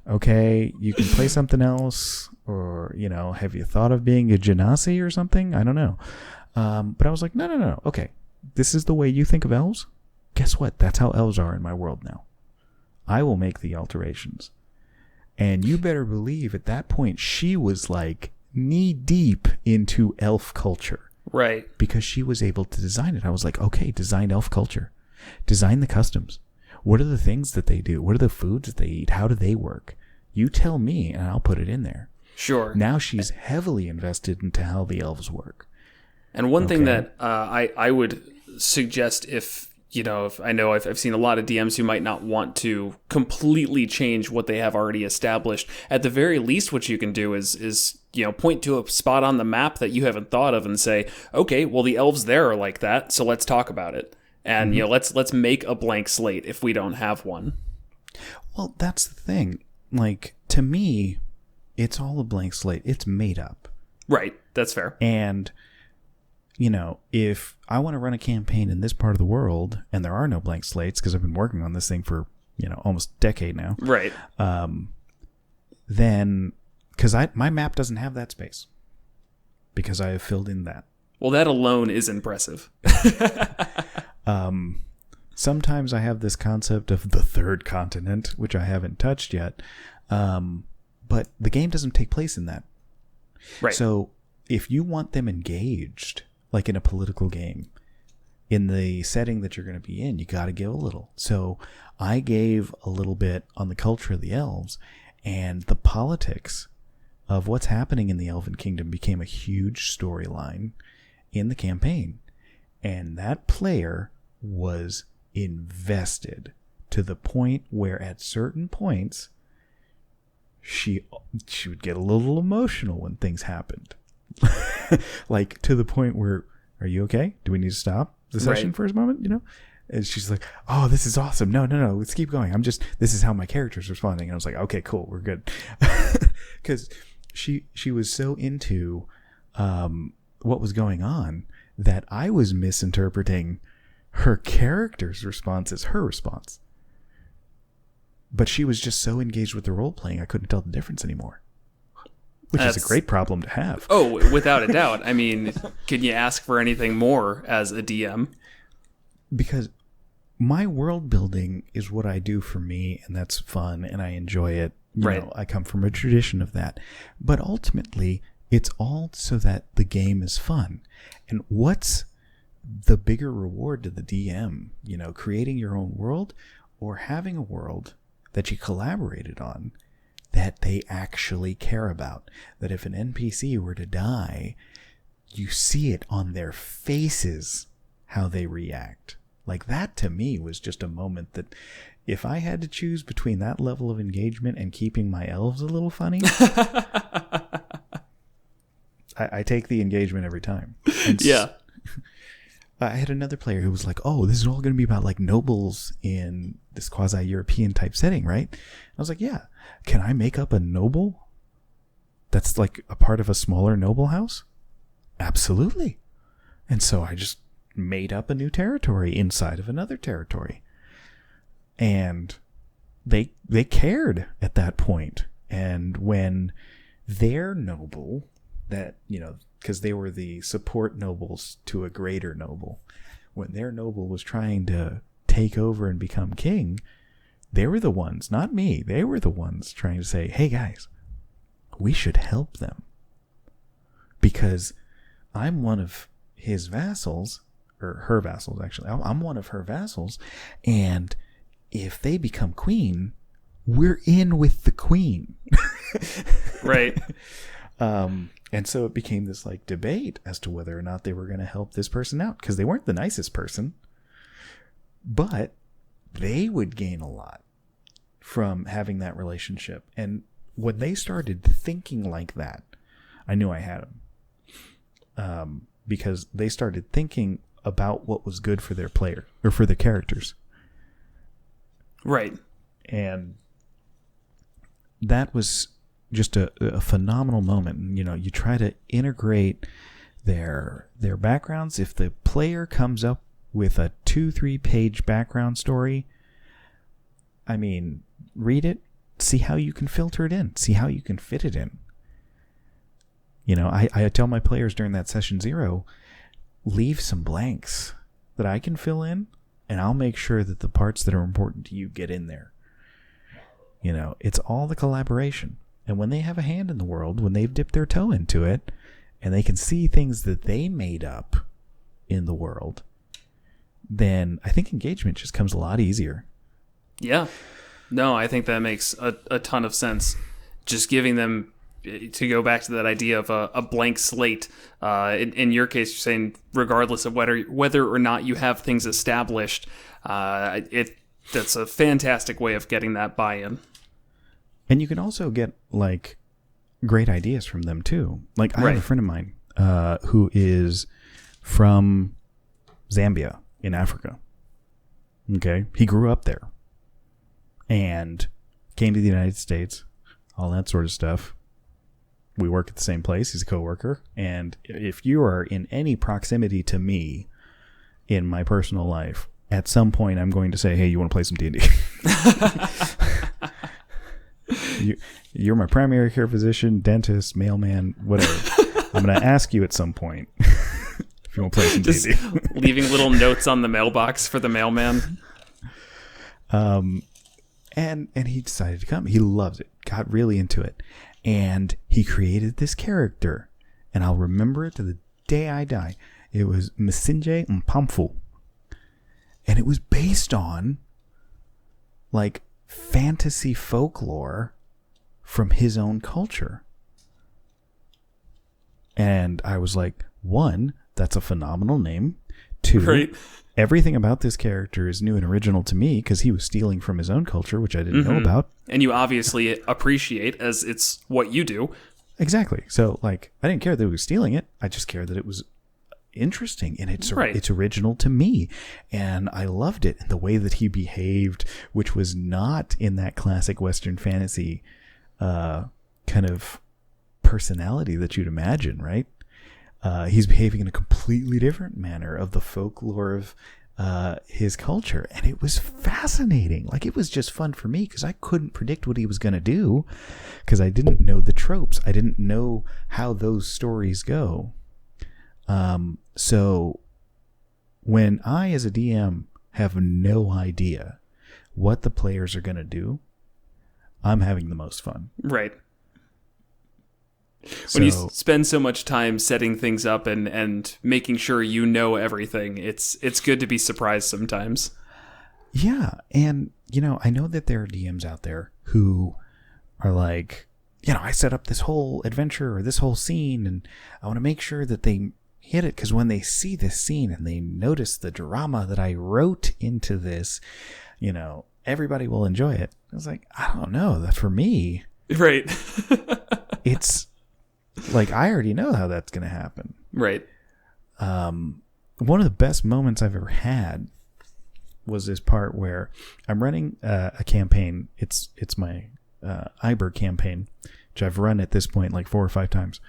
Okay, you can play something else, or, you know, have you thought of being a genasi or something? I don't know. But I was like, no. Okay, this is the way you think of elves? Guess what? That's how elves are in my world now. I will make the alterations. And you better believe at that point, she was like knee deep into elf culture. Right. Because she was able to design it. I was like, okay, design elf culture. Design the customs. What are the things that they do? What are the foods that they eat? How do they work? You tell me, and I'll put it in there. Sure. Now she's heavily invested into how the elves work. And one thing that I would suggest, if I know I've seen a lot of DMs who might not want to completely change what they have already established. At the very least, what you can do is point to a spot on the map that you haven't thought of and say, okay, well, the elves there are like that, so let's talk about it. And let's make a blank slate if we don't have one. Well, that's the thing. Like, to me, it's all a blank slate. It's made up. Right. That's fair. And, you know, if I want to run a campaign in this part of the world and there are no blank slates, because I've been working on this thing for, you know, almost a decade now. Right. Then, because my map doesn't have that space. Because I have filled in that. Well, that alone is impressive. Sometimes I have this concept of the third continent, which I haven't touched yet. But the game doesn't take place in that. Right. So if you want them engaged, like in a political game, in the setting that you're going to be in, you got to give a little. So I gave a little bit on the culture of the elves, and the politics of what's happening in the Elven Kingdom became a huge storyline in the campaign. And that player was invested to the point where at certain points she would get a little emotional when things happened. Like to the point where, are you okay? Do we need to stop the session for a moment? You know? And she's like, oh, this is awesome. No, let's keep going. This is how my character's responding. And I was like, okay, cool. We're good. Because she was so into what was going on that I was misinterpreting her character's response as her response. But she was just so engaged with the role playing, I couldn't tell the difference anymore. Which is a great problem to have. Oh, without a doubt. I mean, can you ask for anything more as a DM? Because my world building is what I do for me, and that's fun, and I enjoy it. You know, I come from a tradition of that. But ultimately, it's all so that the game is fun. And what's the bigger reward to the DM? You know, creating your own world or having a world that you collaborated on that they actually care about. That if an NPC were to die, you see it on their faces how they react. Like that to me was just a moment that if I had to choose between that level of engagement and keeping my elves a little funny, I take the engagement every time. And yeah. I had another player who was like, oh, this is all going to be about like nobles in this quasi-European type setting, right? I was like, yeah. Can I make up a noble that's like a part of a smaller noble house? Absolutely. And so I just made up a new territory inside of another territory. And they cared at that point. And when their noble, that, you know, because they were the support nobles to a greater noble, when their noble was trying to take over and become king, they were the ones, not me, they were the ones trying to say, hey guys, we should help them. Because I'm one of his vassals, or her vassals actually, I'm one of her vassals, and if they become queen, we're in with the queen. Right. And so it became this like debate as to whether or not they were going to help this person out, because they weren't the nicest person, but they would gain a lot from having that relationship. And when they started thinking like that, I knew I had them, because they started thinking about what was good for their player or for their characters. Right. And that was just a phenomenal moment. You know, you try to integrate their backgrounds. If the player comes up with a 2-3 page background story, I mean, read it, see how you can filter it in, see how you can fit it in. You know, I tell my players during that session 0, leave some blanks that I can fill in, and I'll make sure that the parts that are important to you get in there. You know, it's all the collaboration. And when they have a hand in the world, when they've dipped their toe into it, and they can see things that they made up in the world, then I think engagement just comes a lot easier. Yeah. No, I think that makes a ton of sense. Just giving them, to go back to that idea of a blank slate. In your case, you're saying regardless of whether or not you have things established, that's a fantastic way of getting that buy-in. And you can also get like great ideas from them too. Like I have a friend of mine who is from Zambia in Africa. Okay, he grew up there and came to the United States, all that sort of stuff. we work at the same place. He's a coworker. And if you are in any proximity to me in my personal life, at some point I'm going to say, hey, you want to play some D&D? You're my primary care physician, dentist, mailman, whatever. I'm going to ask you at some point if you want to play some Just D&D. leaving little notes on the mailbox for the mailman. And he decided to come. He loves it. Got really into it. And he created this character. And I'll remember it to the day I die. It was Msinje Mpamfu. And it was based on like fantasy folklore from his own culture. And I was like, one, that's a phenomenal name. Two, Right. Everything about this character is new and original to me because he was stealing from his own culture, which I didn't know about. And you obviously appreciate as it's what you do. Exactly. So, like, I didn't care that he was stealing it. I just cared that it was interesting and it's original to me. And I loved it. And the way that he behaved, which was not in that classic Western fantasy kind of personality that you'd imagine, right? He's behaving in a completely different manner of the folklore of his culture. And it was fascinating. Like, it was just fun for me because I couldn't predict what he was going to do because I didn't know the tropes. I didn't know how those stories go. So when I, as a DM, have no idea what the players are going to do, I'm having the most fun. Right. When you spend so much time setting things up and making sure you know everything, it's good to be surprised sometimes. Yeah. And, you know, I know that there are DMs out there who are like, you know, I set up this whole adventure or this whole scene and I want to make sure that they hit it because when they see this scene and they notice the drama that I wrote into this, you know, everybody will enjoy it. I was like, I don't know. That for me, right. It's like, I already know how that's going to happen. Right. One of the best moments I've ever had was this part where I'm running a campaign. It's my Iber campaign, which I've run at this point like 4 or 5 times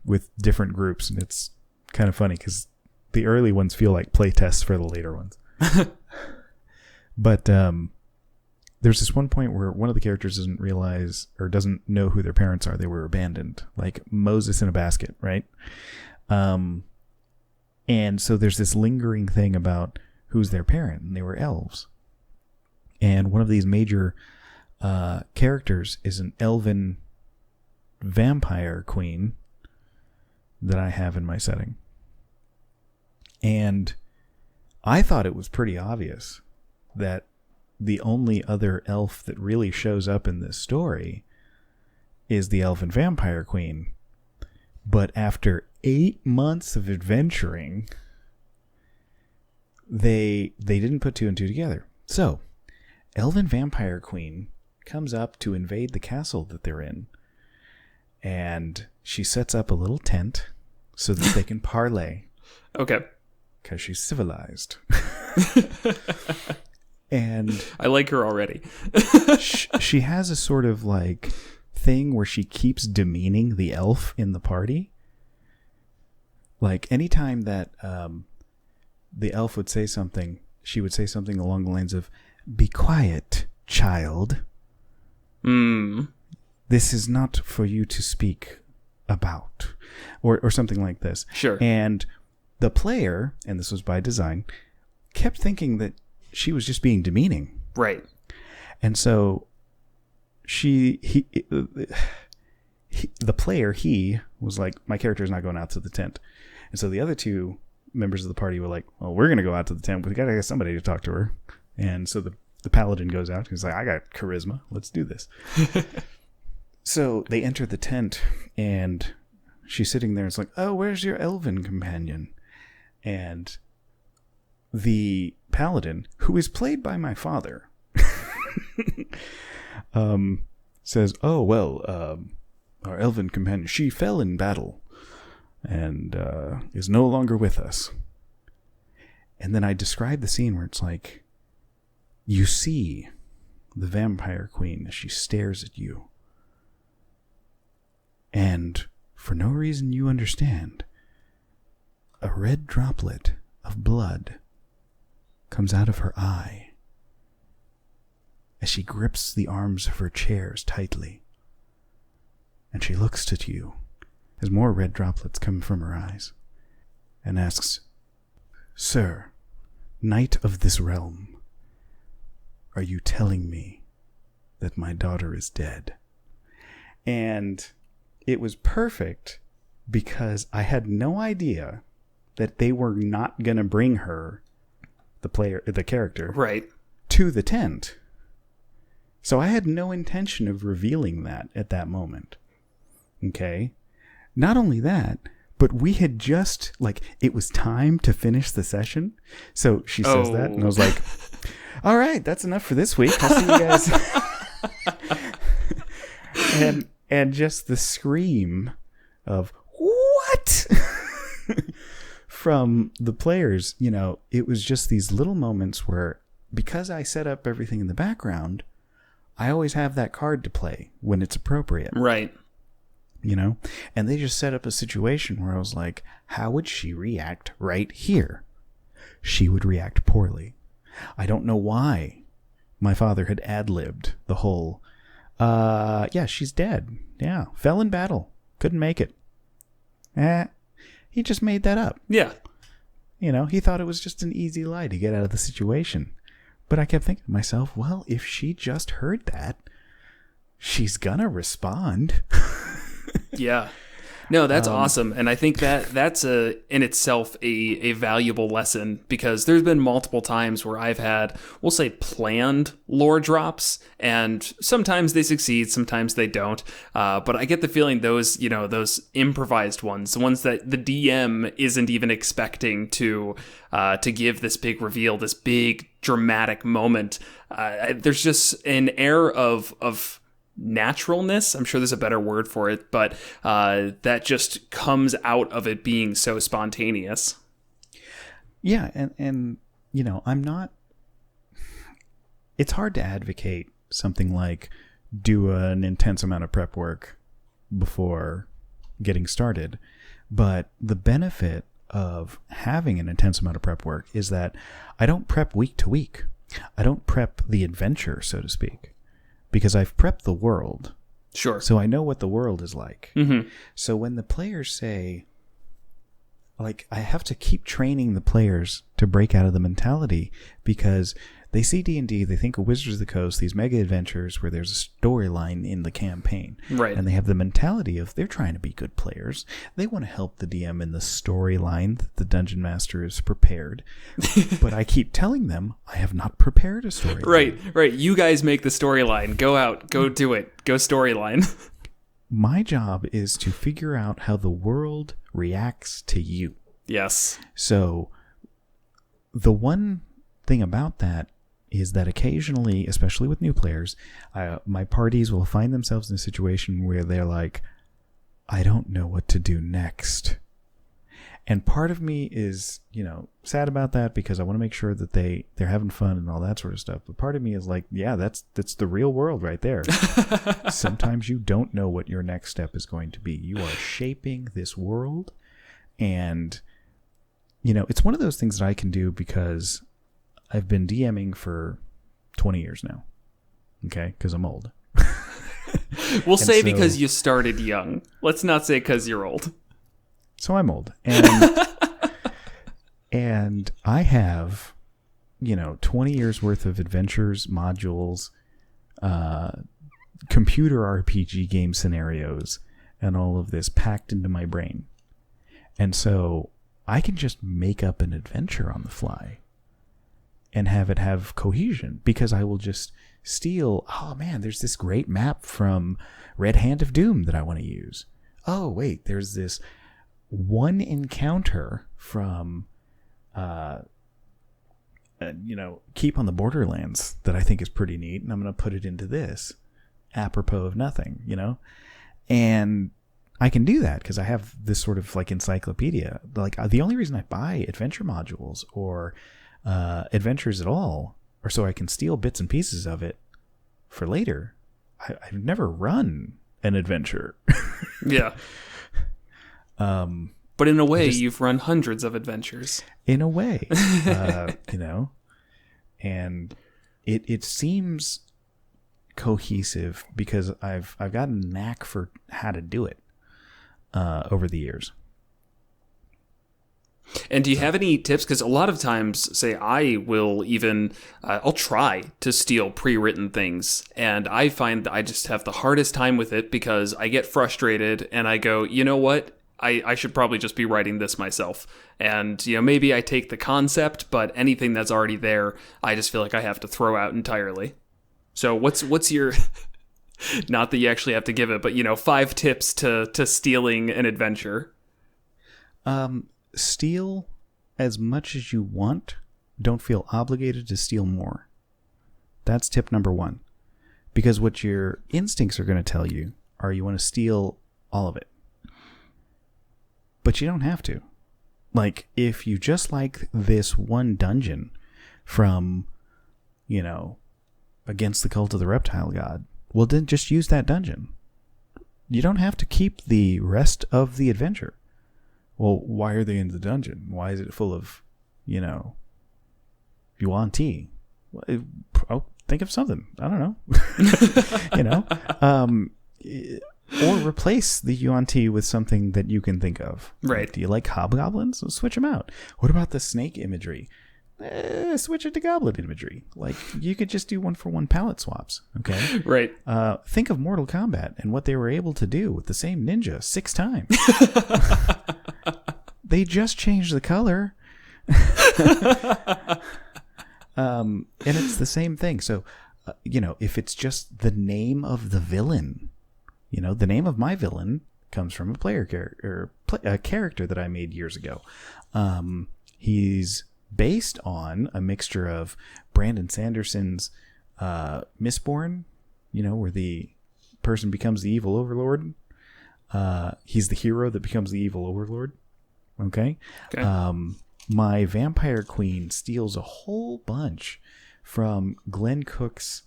with different groups. And it's kind of funny because the early ones feel like play tests for the later ones. But there's this one point where one of the characters doesn't realize or doesn't know who their parents are. They were abandoned, like Moses in a basket, right? And so there's this lingering thing about who's their parent, and they were elves. And one of these major characters is an elven vampire queen that I have in my setting. And I thought it was pretty obvious that the only other elf that really shows up in this story is the elven vampire queen. But after 8 months of adventuring, they didn't put 2 and 2 together. So, elven vampire queen comes up to invade the castle that they're in. And she sets up a little tent so that they can parlay. Okay. Because she's civilized. And I like her already. she has a sort of like thing where she keeps demeaning the elf in the party. Like anytime that the elf would say something, she would say something along the lines of, "Be quiet, child. This is not for you to speak about," or something like this. Sure. And the player, and this was by design, kept thinking that she was just being demeaning. Right. And so the player was like, my character is not going out to the tent. And so the other 2 members of the party were like, well, we're going to go out to the tent. We got to get somebody to talk to her. And so the paladin goes out. He's like, I got charisma. Let's do this. So they enter the tent and she's sitting there. It's like, oh, where's your elven companion? And the paladin, who is played by my father, says, oh, well, our elven companion, she fell in battle and is no longer with us. And then I describe the scene where it's like, you see the vampire queen as she stares at you. And for no reason you understand, a red droplet of blood comes out of her eye as she grips the arms of her chairs tightly. And she looks at you as more red droplets come from her eyes and asks, "Sir, knight of this realm, are you telling me that my daughter is dead?" And it was perfect because I had no idea that they were not going to bring her, the character, Right. to the tent. So I had no intention of revealing that at that moment. Okay? Not only that, but we had just, it was time to finish the session. So she says that, and I was like, all right, that's enough for this week. I'll see you guys. and just the scream of, what? From the players, it was just these little moments where, because I set up everything in the background, I always have that card to play when it's appropriate. Right. And they just set up a situation where I was like, how would she react right here? She would react poorly. I don't know why my father had ad-libbed the whole, yeah, she's dead. Yeah, fell in battle. Couldn't make it. He just made that up. Yeah. He thought it was just an easy lie to get out of the situation. But I kept thinking to myself, well, if she just heard that, she's gonna respond. Yeah. No, that's awesome. And I think that's in itself a valuable lesson, because there's been multiple times where I've had, we'll say, planned lore drops, and sometimes they succeed, sometimes they don't. But I get the feeling those improvised ones, the ones that the DM isn't even expecting to give this big reveal, this big dramatic moment. There's just an air of naturalness, I'm sure there's a better word for it, but that just comes out of it being so spontaneous. Yeah, and I'm not, it's hard to advocate something like do an intense amount of prep work before getting started, but the benefit of having an intense amount of prep work is that I don't prep week to week. I don't prep the adventure, so to speak, because I've prepped the world. Sure. So I know what the world is like. Mm-hmm. So when the players say, I have to keep training the players to break out of the mentality, because they see D&D, they think of Wizards of the Coast, these mega adventures where there's a storyline in the campaign. Right. And they have the mentality of they're trying to be good players. They want to help the DM in the storyline that the Dungeon Master is prepared. But I keep telling them, I have not prepared a storyline. Right. You guys make the storyline. Go out. Go do it. Go storyline. My job is to figure out how the world reacts to you. Yes. So the one thing about that is that occasionally, especially with new players, my parties will find themselves in a situation where they're like, I don't know what to do next. And part of me is, sad about that, because I want to make sure that they're having fun and all that sort of stuff. But part of me is like, yeah, that's the real world right there. Sometimes you don't know what your next step is going to be. You are shaping this world. And, it's one of those things that I can do because I've been DMing for 20 years now. Okay? Because I'm old. We'll say because you started young. Let's not say because you're old. So I'm old. And and I have, 20 years worth of adventures, modules, computer RPG game scenarios, and all of this packed into my brain. And so I can just make up an adventure on the fly and have it have cohesion, because I will just steal, oh man, there's this great map from Red Hand of Doom that I want to use. Oh wait, there's this one encounter from Keep on the Borderlands that I think is pretty neat, and I'm going to put it into this apropos of nothing, and I can do that because I have this sort of encyclopedia. The only reason I buy adventure modules or adventures at all are so I can steal bits and pieces of it for later. I've never run an adventure. Yeah. But in a way, you've run hundreds of adventures. In a way, and it seems cohesive because I've gotten a knack for how to do it over the years. And do you have any tips? Because a lot of times, say, I will even, I'll try to steal pre-written things. And I find that I just have the hardest time with it because I get frustrated and I go, you know what? I should probably just be writing this myself. And, maybe I take the concept, but anything that's already there, I just feel like I have to throw out entirely. So what's your, not that you actually have to give it, but, 5 tips to stealing an adventure? Steal as much as you want. Don't feel obligated to steal more. That's tip number 1. Because what your instincts are going to tell you are you want to steal all of it. But you don't have to. Like, if you just like this one dungeon from, Against the Cult of the Reptile God, well, then just use that dungeon. You don't have to keep the rest of the adventure. Well, why are they in the dungeon? Why is it full of, yuan tea? Oh, think of something. I don't know. Or replace the yuan tea with something that you can think of. Right. Do you like hobgoblins? Well, switch them out. What about the snake imagery? Switch it to goblin imagery. Like, you could just do 1-for-1 palette swaps. Okay. Right. Think of Mortal Kombat and what they were able to do with the same ninja 6 times. They just changed the color. And it's the same thing. So, if it's just the name of the villain, the name of my villain comes from a player character, a character that I made years ago. He's based on a mixture of Brandon Sanderson's Mistborn, where the person becomes the evil overlord. He's the hero that becomes the evil overlord. Okay. My vampire queen steals a whole bunch from Glenn Cook's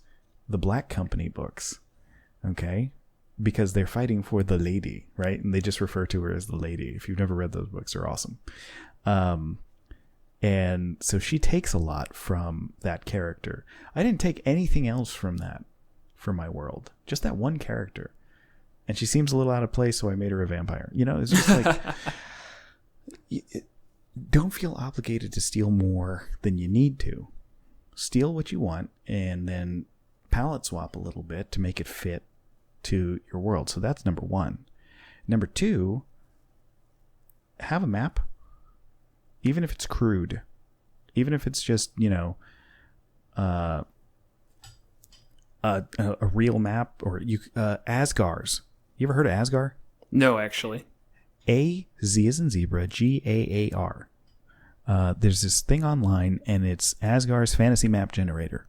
The Black Company books. Okay. Because they're fighting for the lady, right? And they just refer to her as the lady. If you've never read those books, they're awesome. And so she takes a lot from that character. I didn't take anything else from that for my world. Just that one character. And she seems a little out of place, so I made her a vampire. It's just like... don't feel obligated to steal more than you need to. Steal what you want and then palette swap a little bit to make it fit to your world. So that's number 1. Number 2, have a map, even if it's crude, even if it's just a real map, or Asgar's. You ever heard of Asgar? No, actually. A Z as in zebra, GAAR. There's this thing online, and it's Asgar's fantasy map generator.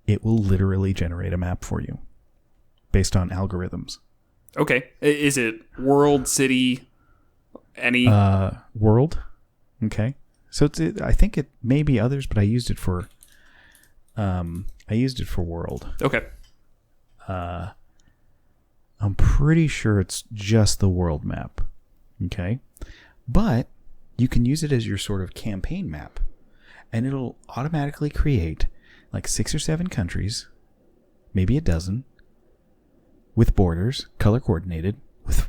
It will literally generate a map for you based on algorithms. Okay. Is it world, city, any? World. Okay. So I think it may be others, but I used it for world. Okay. I'm pretty sure it's just the world map. Okay. But you can use it as your sort of campaign map, and it'll automatically create like 6 or 7 countries, maybe a dozen, with borders, color coordinated,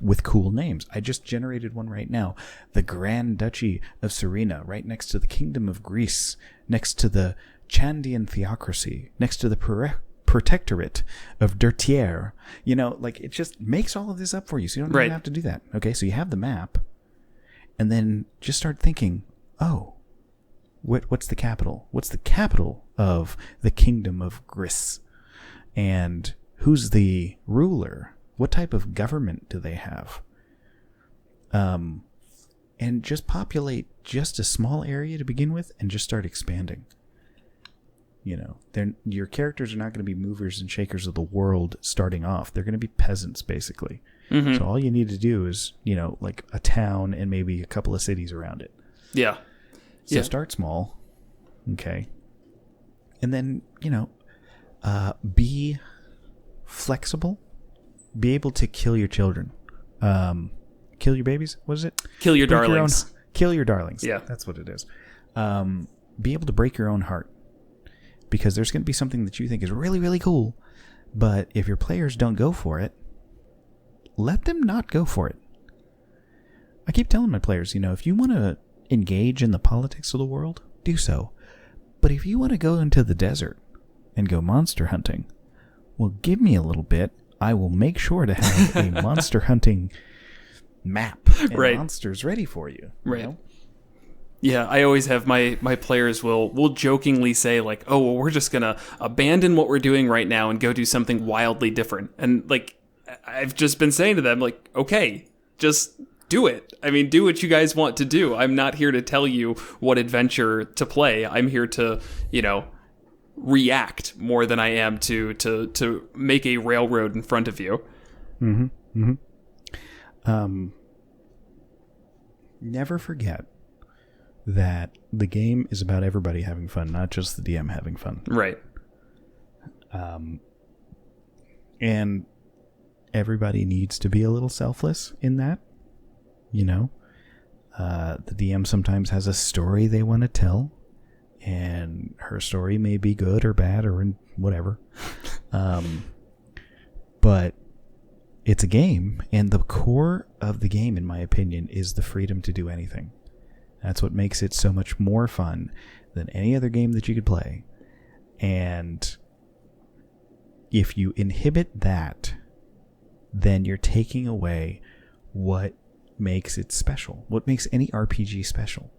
with cool names. I just generated one right now. The Grand Duchy of Serena, right next to the Kingdom of Greece, next to the Chandian Theocracy, next to the Protectorate of Dertier. It just makes all of this up for you, so you don't even have to do that. Okay, so you have the map, and then just start thinking, what's the capital? What's the capital of the Kingdom of Greece? And who's the ruler? What type of government do they have? And just populate just a small area to begin with and just start expanding. Your characters are not going to be movers and shakers of the world starting off. They're going to be peasants, basically. Mm-hmm. So all you need to do is, like a town and maybe a couple of cities around it. Yeah. So start small. Okay. And then, be flexible. Be able to kill your children. Kill your babies. What is it? Kill your darlings. Kill your darlings. Yeah, that's what it is. Be able to break your own heart, because there's going to be something that you think is really, really cool, but if your players don't go for it, let them not go for it. I keep telling my players, if you want to engage in the politics of the world, do so. But if you want to go into the desert and go monster hunting, well, give me a little bit. I will make sure to have a monster hunting map and monsters ready for you. Right. Yeah, I always have my players will jokingly say, like, oh, well, we're just going to abandon what we're doing right now and go do something wildly different. And, like, I've just been saying to them, like, okay, just do it. I mean, do what you guys want to do. I'm not here to tell you what adventure to play. I'm here to, react more than I am to make a railroad in front of you. Mm-hmm. Mm-hmm. Never forget that the game is about everybody having fun, not just the DM having fun. Right. And everybody needs to be a little selfless in that. The DM sometimes has a story they want to tell, and her story may be good or bad or whatever. But it's a game, and the core of the game, in my opinion, is the freedom to do anything. That's what makes it so much more fun than any other game that you could play. And if you inhibit that, then you're taking away what makes it special. What makes any RPG special.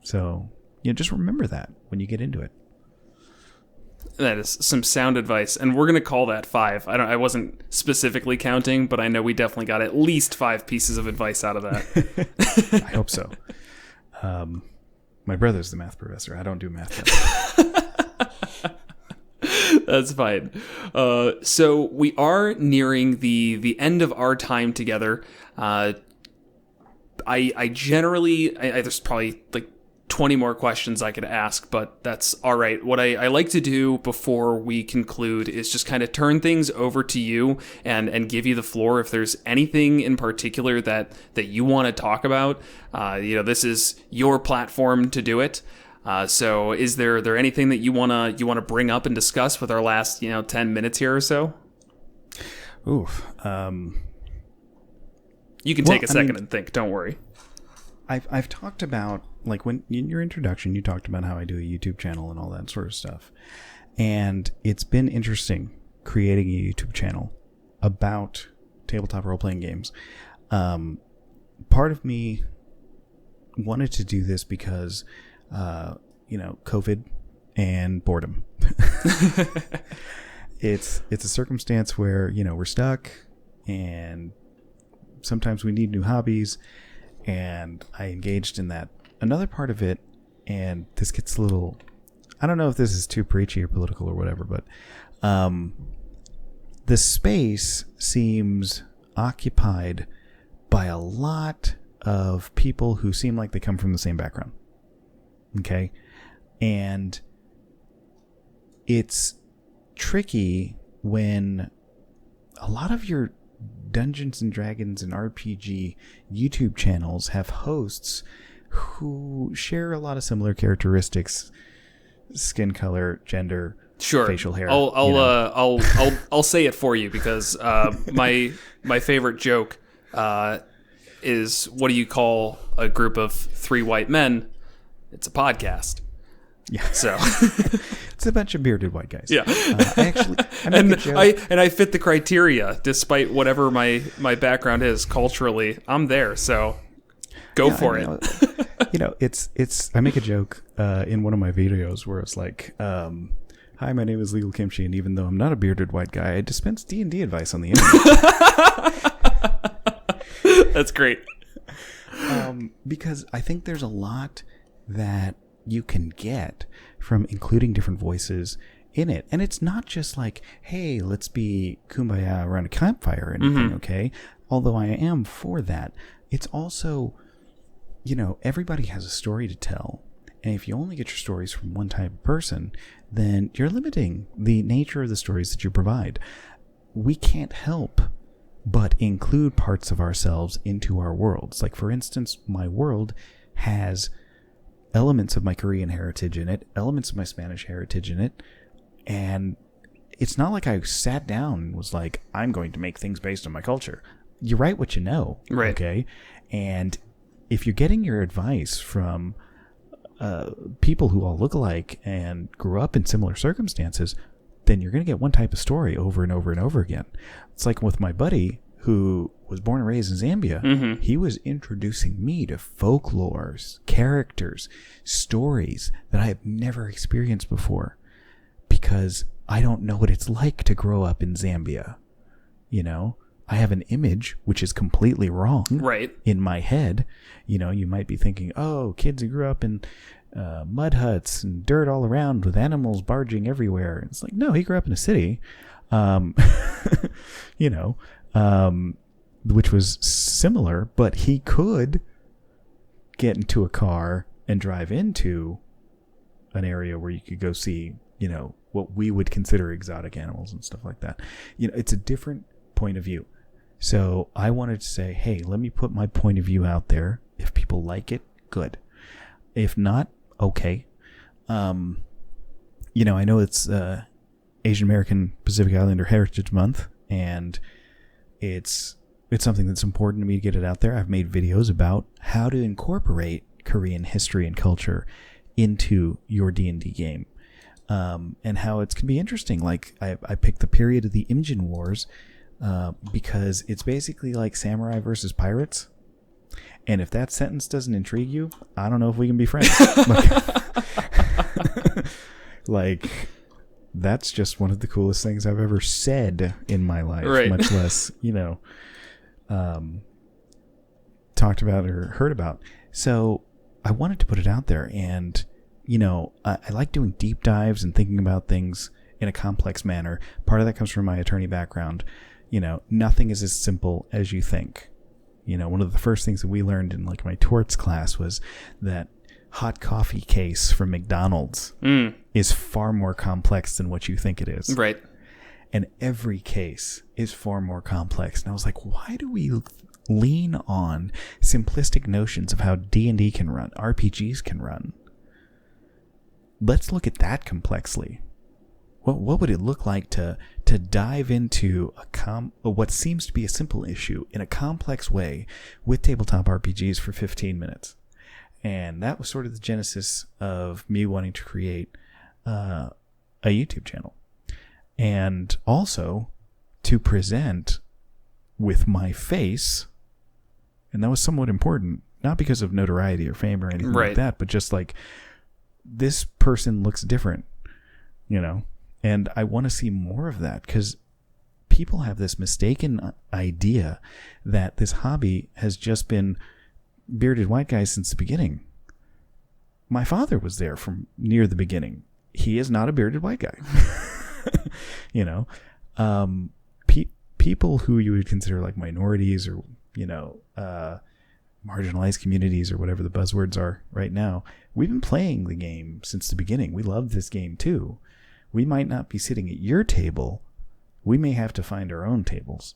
So, just remember that when you get into it. That is some sound advice, and we're going to call that 5. I wasn't specifically counting, but I know we definitely got at least 5 pieces of advice out of that. I hope so. My brother's the math professor. I don't do math. That's fine. So we are nearing the end of our time together. I generally, there's probably like 20 more questions I could ask, but that's all right. What I like to do before we conclude is just kind of turn things over to you and give you the floor. If there's anything in particular that you want to talk about, this is your platform to do it. So is there anything that you want to bring up and discuss with our last, 10 minutes here or so? Oof. You can take a second and think. Don't worry. I've talked about, like, when in your introduction, you talked about how I do a YouTube channel and all that sort of stuff. And it's been interesting creating a YouTube channel about tabletop role-playing games. Part of me wanted to do this because, COVID and boredom. It's a circumstance where, we're stuck and sometimes we need new hobbies. And I engaged in that. Another part of it, and this gets a little, I don't know if this is too preachy or political or whatever, but the space seems occupied by a lot of people who seem like they come from the same background. Okay? And it's tricky when a lot of your Dungeons and Dragons and RPG YouTube channels have hosts who share a lot of similar characteristics: skin color, gender, facial hair. I'll say it for you because my favorite joke is, what do you call a group of 3 white men? It's a podcast. Yeah. So it's a bunch of bearded white guys. Yeah. I fit the criteria despite whatever my background is culturally. I'm there. So go for it. It's I make a joke in one of my videos where it's like, hi, my name is LegalKimchi, and even though I'm not a bearded white guy, I dispense D&D advice on the internet. That's great. Because I think there's a lot that you can get from including different voices in it. And it's not just like, hey, let's be kumbaya around a campfire or anything, okay? Although I am for that. It's also, everybody has a story to tell. And if you only get your stories from one type of person, then you're limiting the nature of the stories that you provide. we can't help but include parts of ourselves into our worlds. Like, for instance, my world has elements of my Korean heritage in it, elements of my Spanish heritage in it, and it's not like I sat down and was like, I'm going to make things based on my culture. You write what you know, right? Okay, and if you're getting your advice from people who all look alike and grew up in similar circumstances, then you're going to get one type of story over and over and over again. It's like with my buddy who was born and raised in Zambia. Mm-hmm. He was introducing me to folklores, characters, stories that I have never experienced before, because I don't know what it's like to grow up in Zambia. You know, I have an image which is completely wrong, right, in my head. You know, you might be thinking, oh, kids who grew up in mud huts and dirt all around with animals barging everywhere. It's like, no, he grew up in a city, you know, which was similar, but he could get into a car and drive into an area where you could go see, you know, what we would consider exotic animals and stuff like that. You know, it's a different point of view. So I wanted to say, hey, let me put my point of view out there. If people like it, good. If not, okay. You know, I know it's Asian American Pacific Islander Heritage Month, and it's something that's important to me to get it out there. I've made videos about how to incorporate Korean history and culture into your D&D game, and how it can be interesting. Like, I picked the period of the Imjin Wars because it's basically like samurai versus pirates. And if that sentence doesn't intrigue you, I don't know if we can be friends. Like, that's just one of the coolest things I've ever said in my life, right. Much less, you know, talked about or heard about. So I wanted to put it out there. And, you know, I like doing deep dives and thinking about things in a complex manner. Part of that comes from my attorney background. You know, nothing is as simple as you think. You know, one of the first things that we learned in like my torts class was that hot coffee case from McDonald's is far more complex than what you think it is. Right. And every case is far more complex. And I was like, why do we lean on simplistic notions of how D&D can run, RPGs can run? Let's look at that complexly. What would it look like to dive into what seems to be a simple issue in a complex way with tabletop RPGs for 15 minutes? And that was sort of the genesis of me wanting to create a YouTube channel. And also to present with my face, and that was somewhat important, not because of notoriety or fame or anything right. like that, but just like, this person looks different, you know? And I want to see more of that, because people have this mistaken idea that this hobby has just been bearded white guys since the beginning. My father was there from near the beginning. He is not a bearded white guy. You know, people who you would consider like minorities or, you know, marginalized communities or whatever the buzzwords are right now, we've been playing the game since the beginning. We love this game too. We might not be sitting at your table. We may have to find our own tables.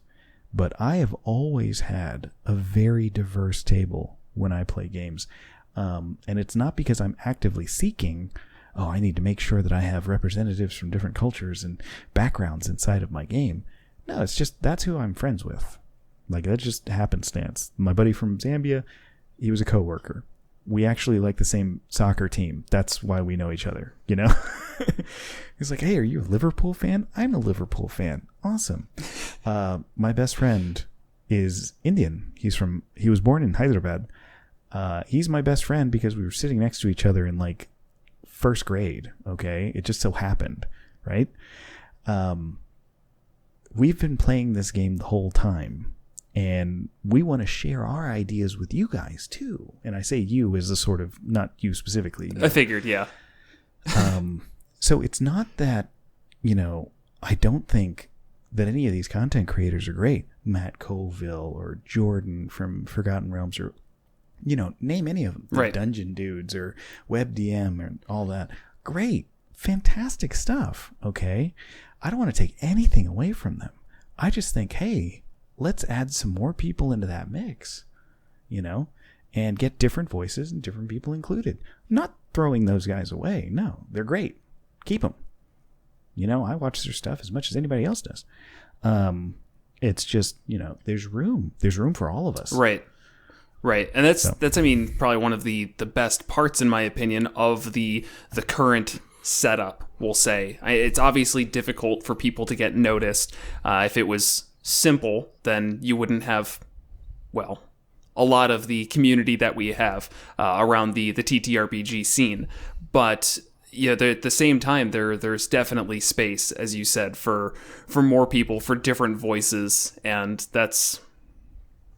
But I have always had a very diverse table when I play games. And it's not because I'm actively seeking, oh, I need to make sure that I have representatives from different cultures and backgrounds inside of my game. No, it's just that's who I'm friends with. Like, that's just happenstance. My buddy from Zambia, he was a coworker. We actually like the same soccer team. That's why we know each other, you know? He's like, hey, are you a Liverpool fan? I'm a Liverpool fan. Awesome. My best friend is Indian. He was born in Hyderabad. He's my best friend because we were sitting next to each other in like first grade. Okay. It just so happened. Right. We've been playing this game the whole time. And we want to share our ideas with you guys too. And I say you as a sort of, not you specifically. I figured, yeah. So it's not that, you know, I don't think that any of these content creators are great. Matt Colville or Jordan from Forgotten Realms, or, you know, name any of them. The right. Dungeon Dudes or WebDM or all that. Great. Fantastic stuff. Okay. I don't want to take anything away from them. I just think, hey, let's add some more people into that mix, and get different voices and different people included. Not throwing those guys away. No, they're great. Keep them. I watch their stuff as much as anybody else does. It's just, there's room. There's room for all of us. Right. And that's probably one of the best parts, in my opinion, of the current setup, we'll say. It's obviously difficult for people to get noticed. If it was simple, then you wouldn't have, a lot of the community that we have around the ttrpg scene. But at the same time, there's definitely space, as you said, for more people, for different voices, and that's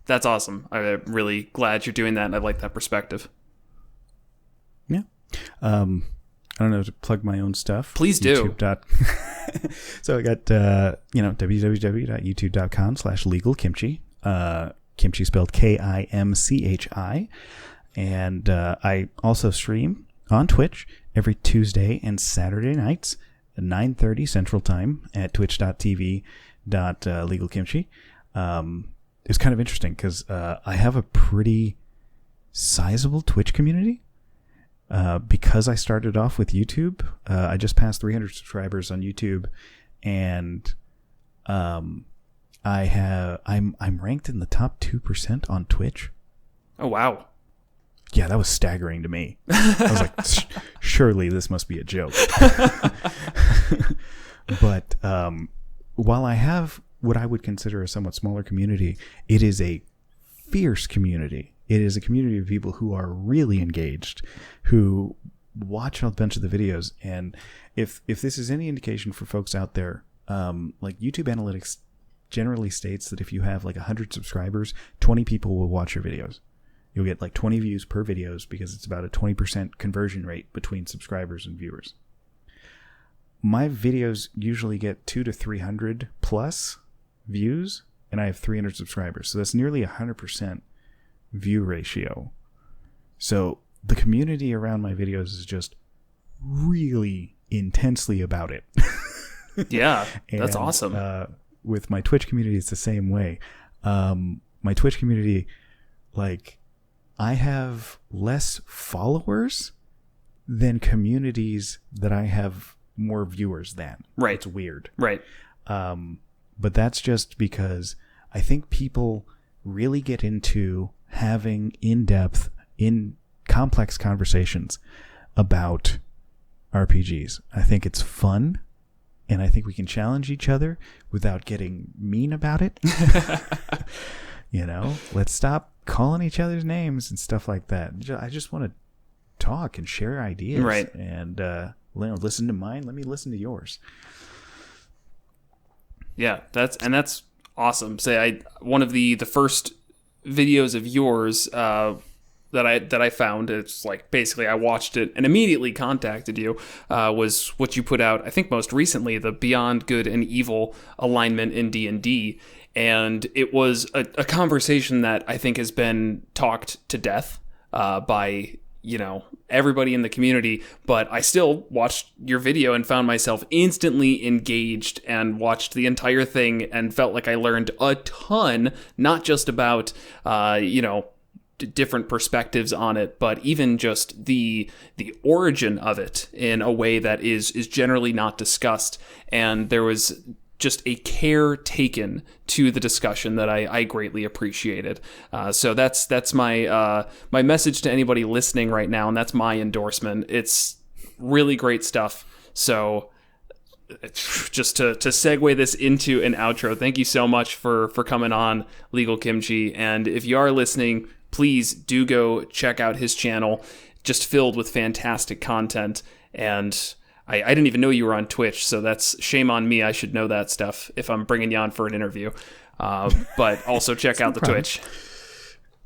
awesome. I'm really glad you're doing that, and I like that perspective. Yeah. I don't know, to plug my own stuff. Please do. So I got www.youtube.com/LegalKimchi. Kimchi spelled KIMCHI. And I also stream on Twitch every Tuesday and Saturday nights at 9:30 Central Time at twitch.tv.legalkimchi. It's kind of interesting because I have a pretty sizable Twitch community. Because I started off with YouTube, I just passed 300 subscribers on YouTube, and I'm ranked in the top 2% on Twitch. Oh wow! Yeah, that was staggering to me. I was like, surely this must be a joke. But while I have what I would consider a somewhat smaller community, it is a fierce community. It is a community of people who are really engaged, who watch a bunch of the videos. And if this is any indication for folks out there, like YouTube analytics generally states that if you have like 100 subscribers, 20 people will watch your videos. You'll get like 20 views per videos because it's about a 20% conversion rate between subscribers and viewers. My videos usually get 200 to 300 plus views, and I have 300 subscribers. So that's nearly 100% view ratio. So the community around my videos is just really intensely about it. Yeah, that's awesome. With my Twitch community, it's the same way. My Twitch community, like, I have less followers than communities that I have more viewers than. Right. It's weird. Right. But that's just because I think people really get into having in-depth, complex conversations about RPGs. I think it's fun, and I think we can challenge each other without getting mean about it. Let's stop calling each other's names and stuff like that. I just want to talk and share ideas. Right. And listen to mine. Let me listen to yours. Yeah, that's awesome. One of the first videos of yours that I found, it's like basically I watched it and immediately contacted you, was what you put out, I think most recently, the Beyond Good and Evil alignment in D&D. And it was a conversation that I think has been talked to death by everybody in the community, but I still watched your video and found myself instantly engaged and watched the entire thing and felt like I learned a ton, not just about, different perspectives on it, but even just the origin of it in a way that is generally not discussed. And there was just a care taken to the discussion that I greatly appreciated. So that's my my message to anybody listening right now, and that's my endorsement. It's really great stuff. So just to segue this into an outro, thank you so much for coming on, Legal Kimchi. And if you are listening, please do go check out his channel, just filled with fantastic content. And I didn't even know you were on Twitch, so that's shame on me. I should know that stuff if I'm bringing you on for an interview. But also check out the Twitch.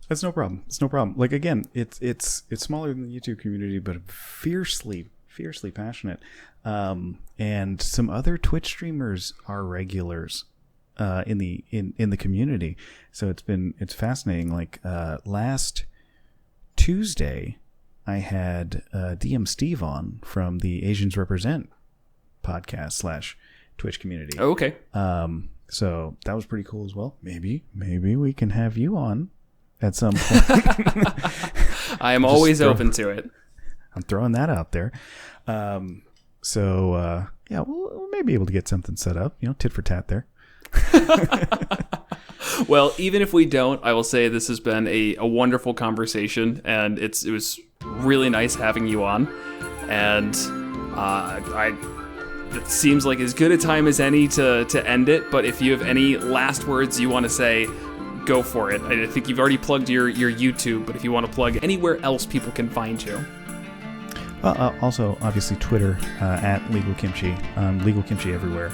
That's no problem. It's no problem. Like, again, it's smaller than the YouTube community, but fiercely passionate. And some other Twitch streamers are regulars in the community. So it's fascinating. Like last Tuesday, I had DM Steve on from the Asians Represent podcast / Twitch community. Oh, okay. So that was pretty cool as well. Maybe we can have you on at some point. I am always open to it. I'm throwing that out there. So we'll maybe be able to get something set up, tit for tat there. Well, even if we don't, I will say this has been a wonderful conversation, and it was really nice having you on. And it seems like as good a time as any to end it. But if you have any last words you want to say, go for it. I think you've already plugged your YouTube, but if you want to plug anywhere else people can find you. Also, obviously, Twitter at LegalKimchi, LegalKimchi everywhere.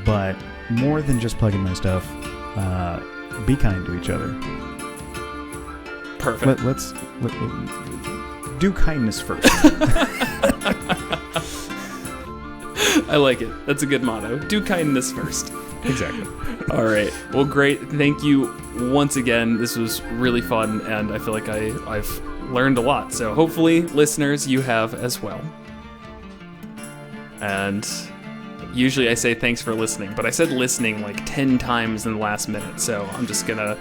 But more than just plugging my stuff, be kind to each other. Perfect. Let's do kindness first. I like it. That's a good motto. Do kindness first. Exactly. All right. Well, great. Thank you once again. This was really fun, and I feel like I've learned a lot. So hopefully, listeners, you have as well. And usually I say thanks for listening, but I said listening like 10 times in the last minute. So we're just gonna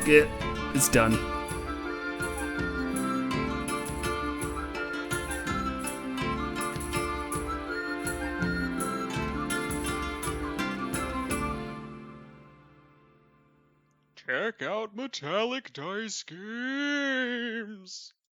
get it's done. Check out Metallic Dice Games!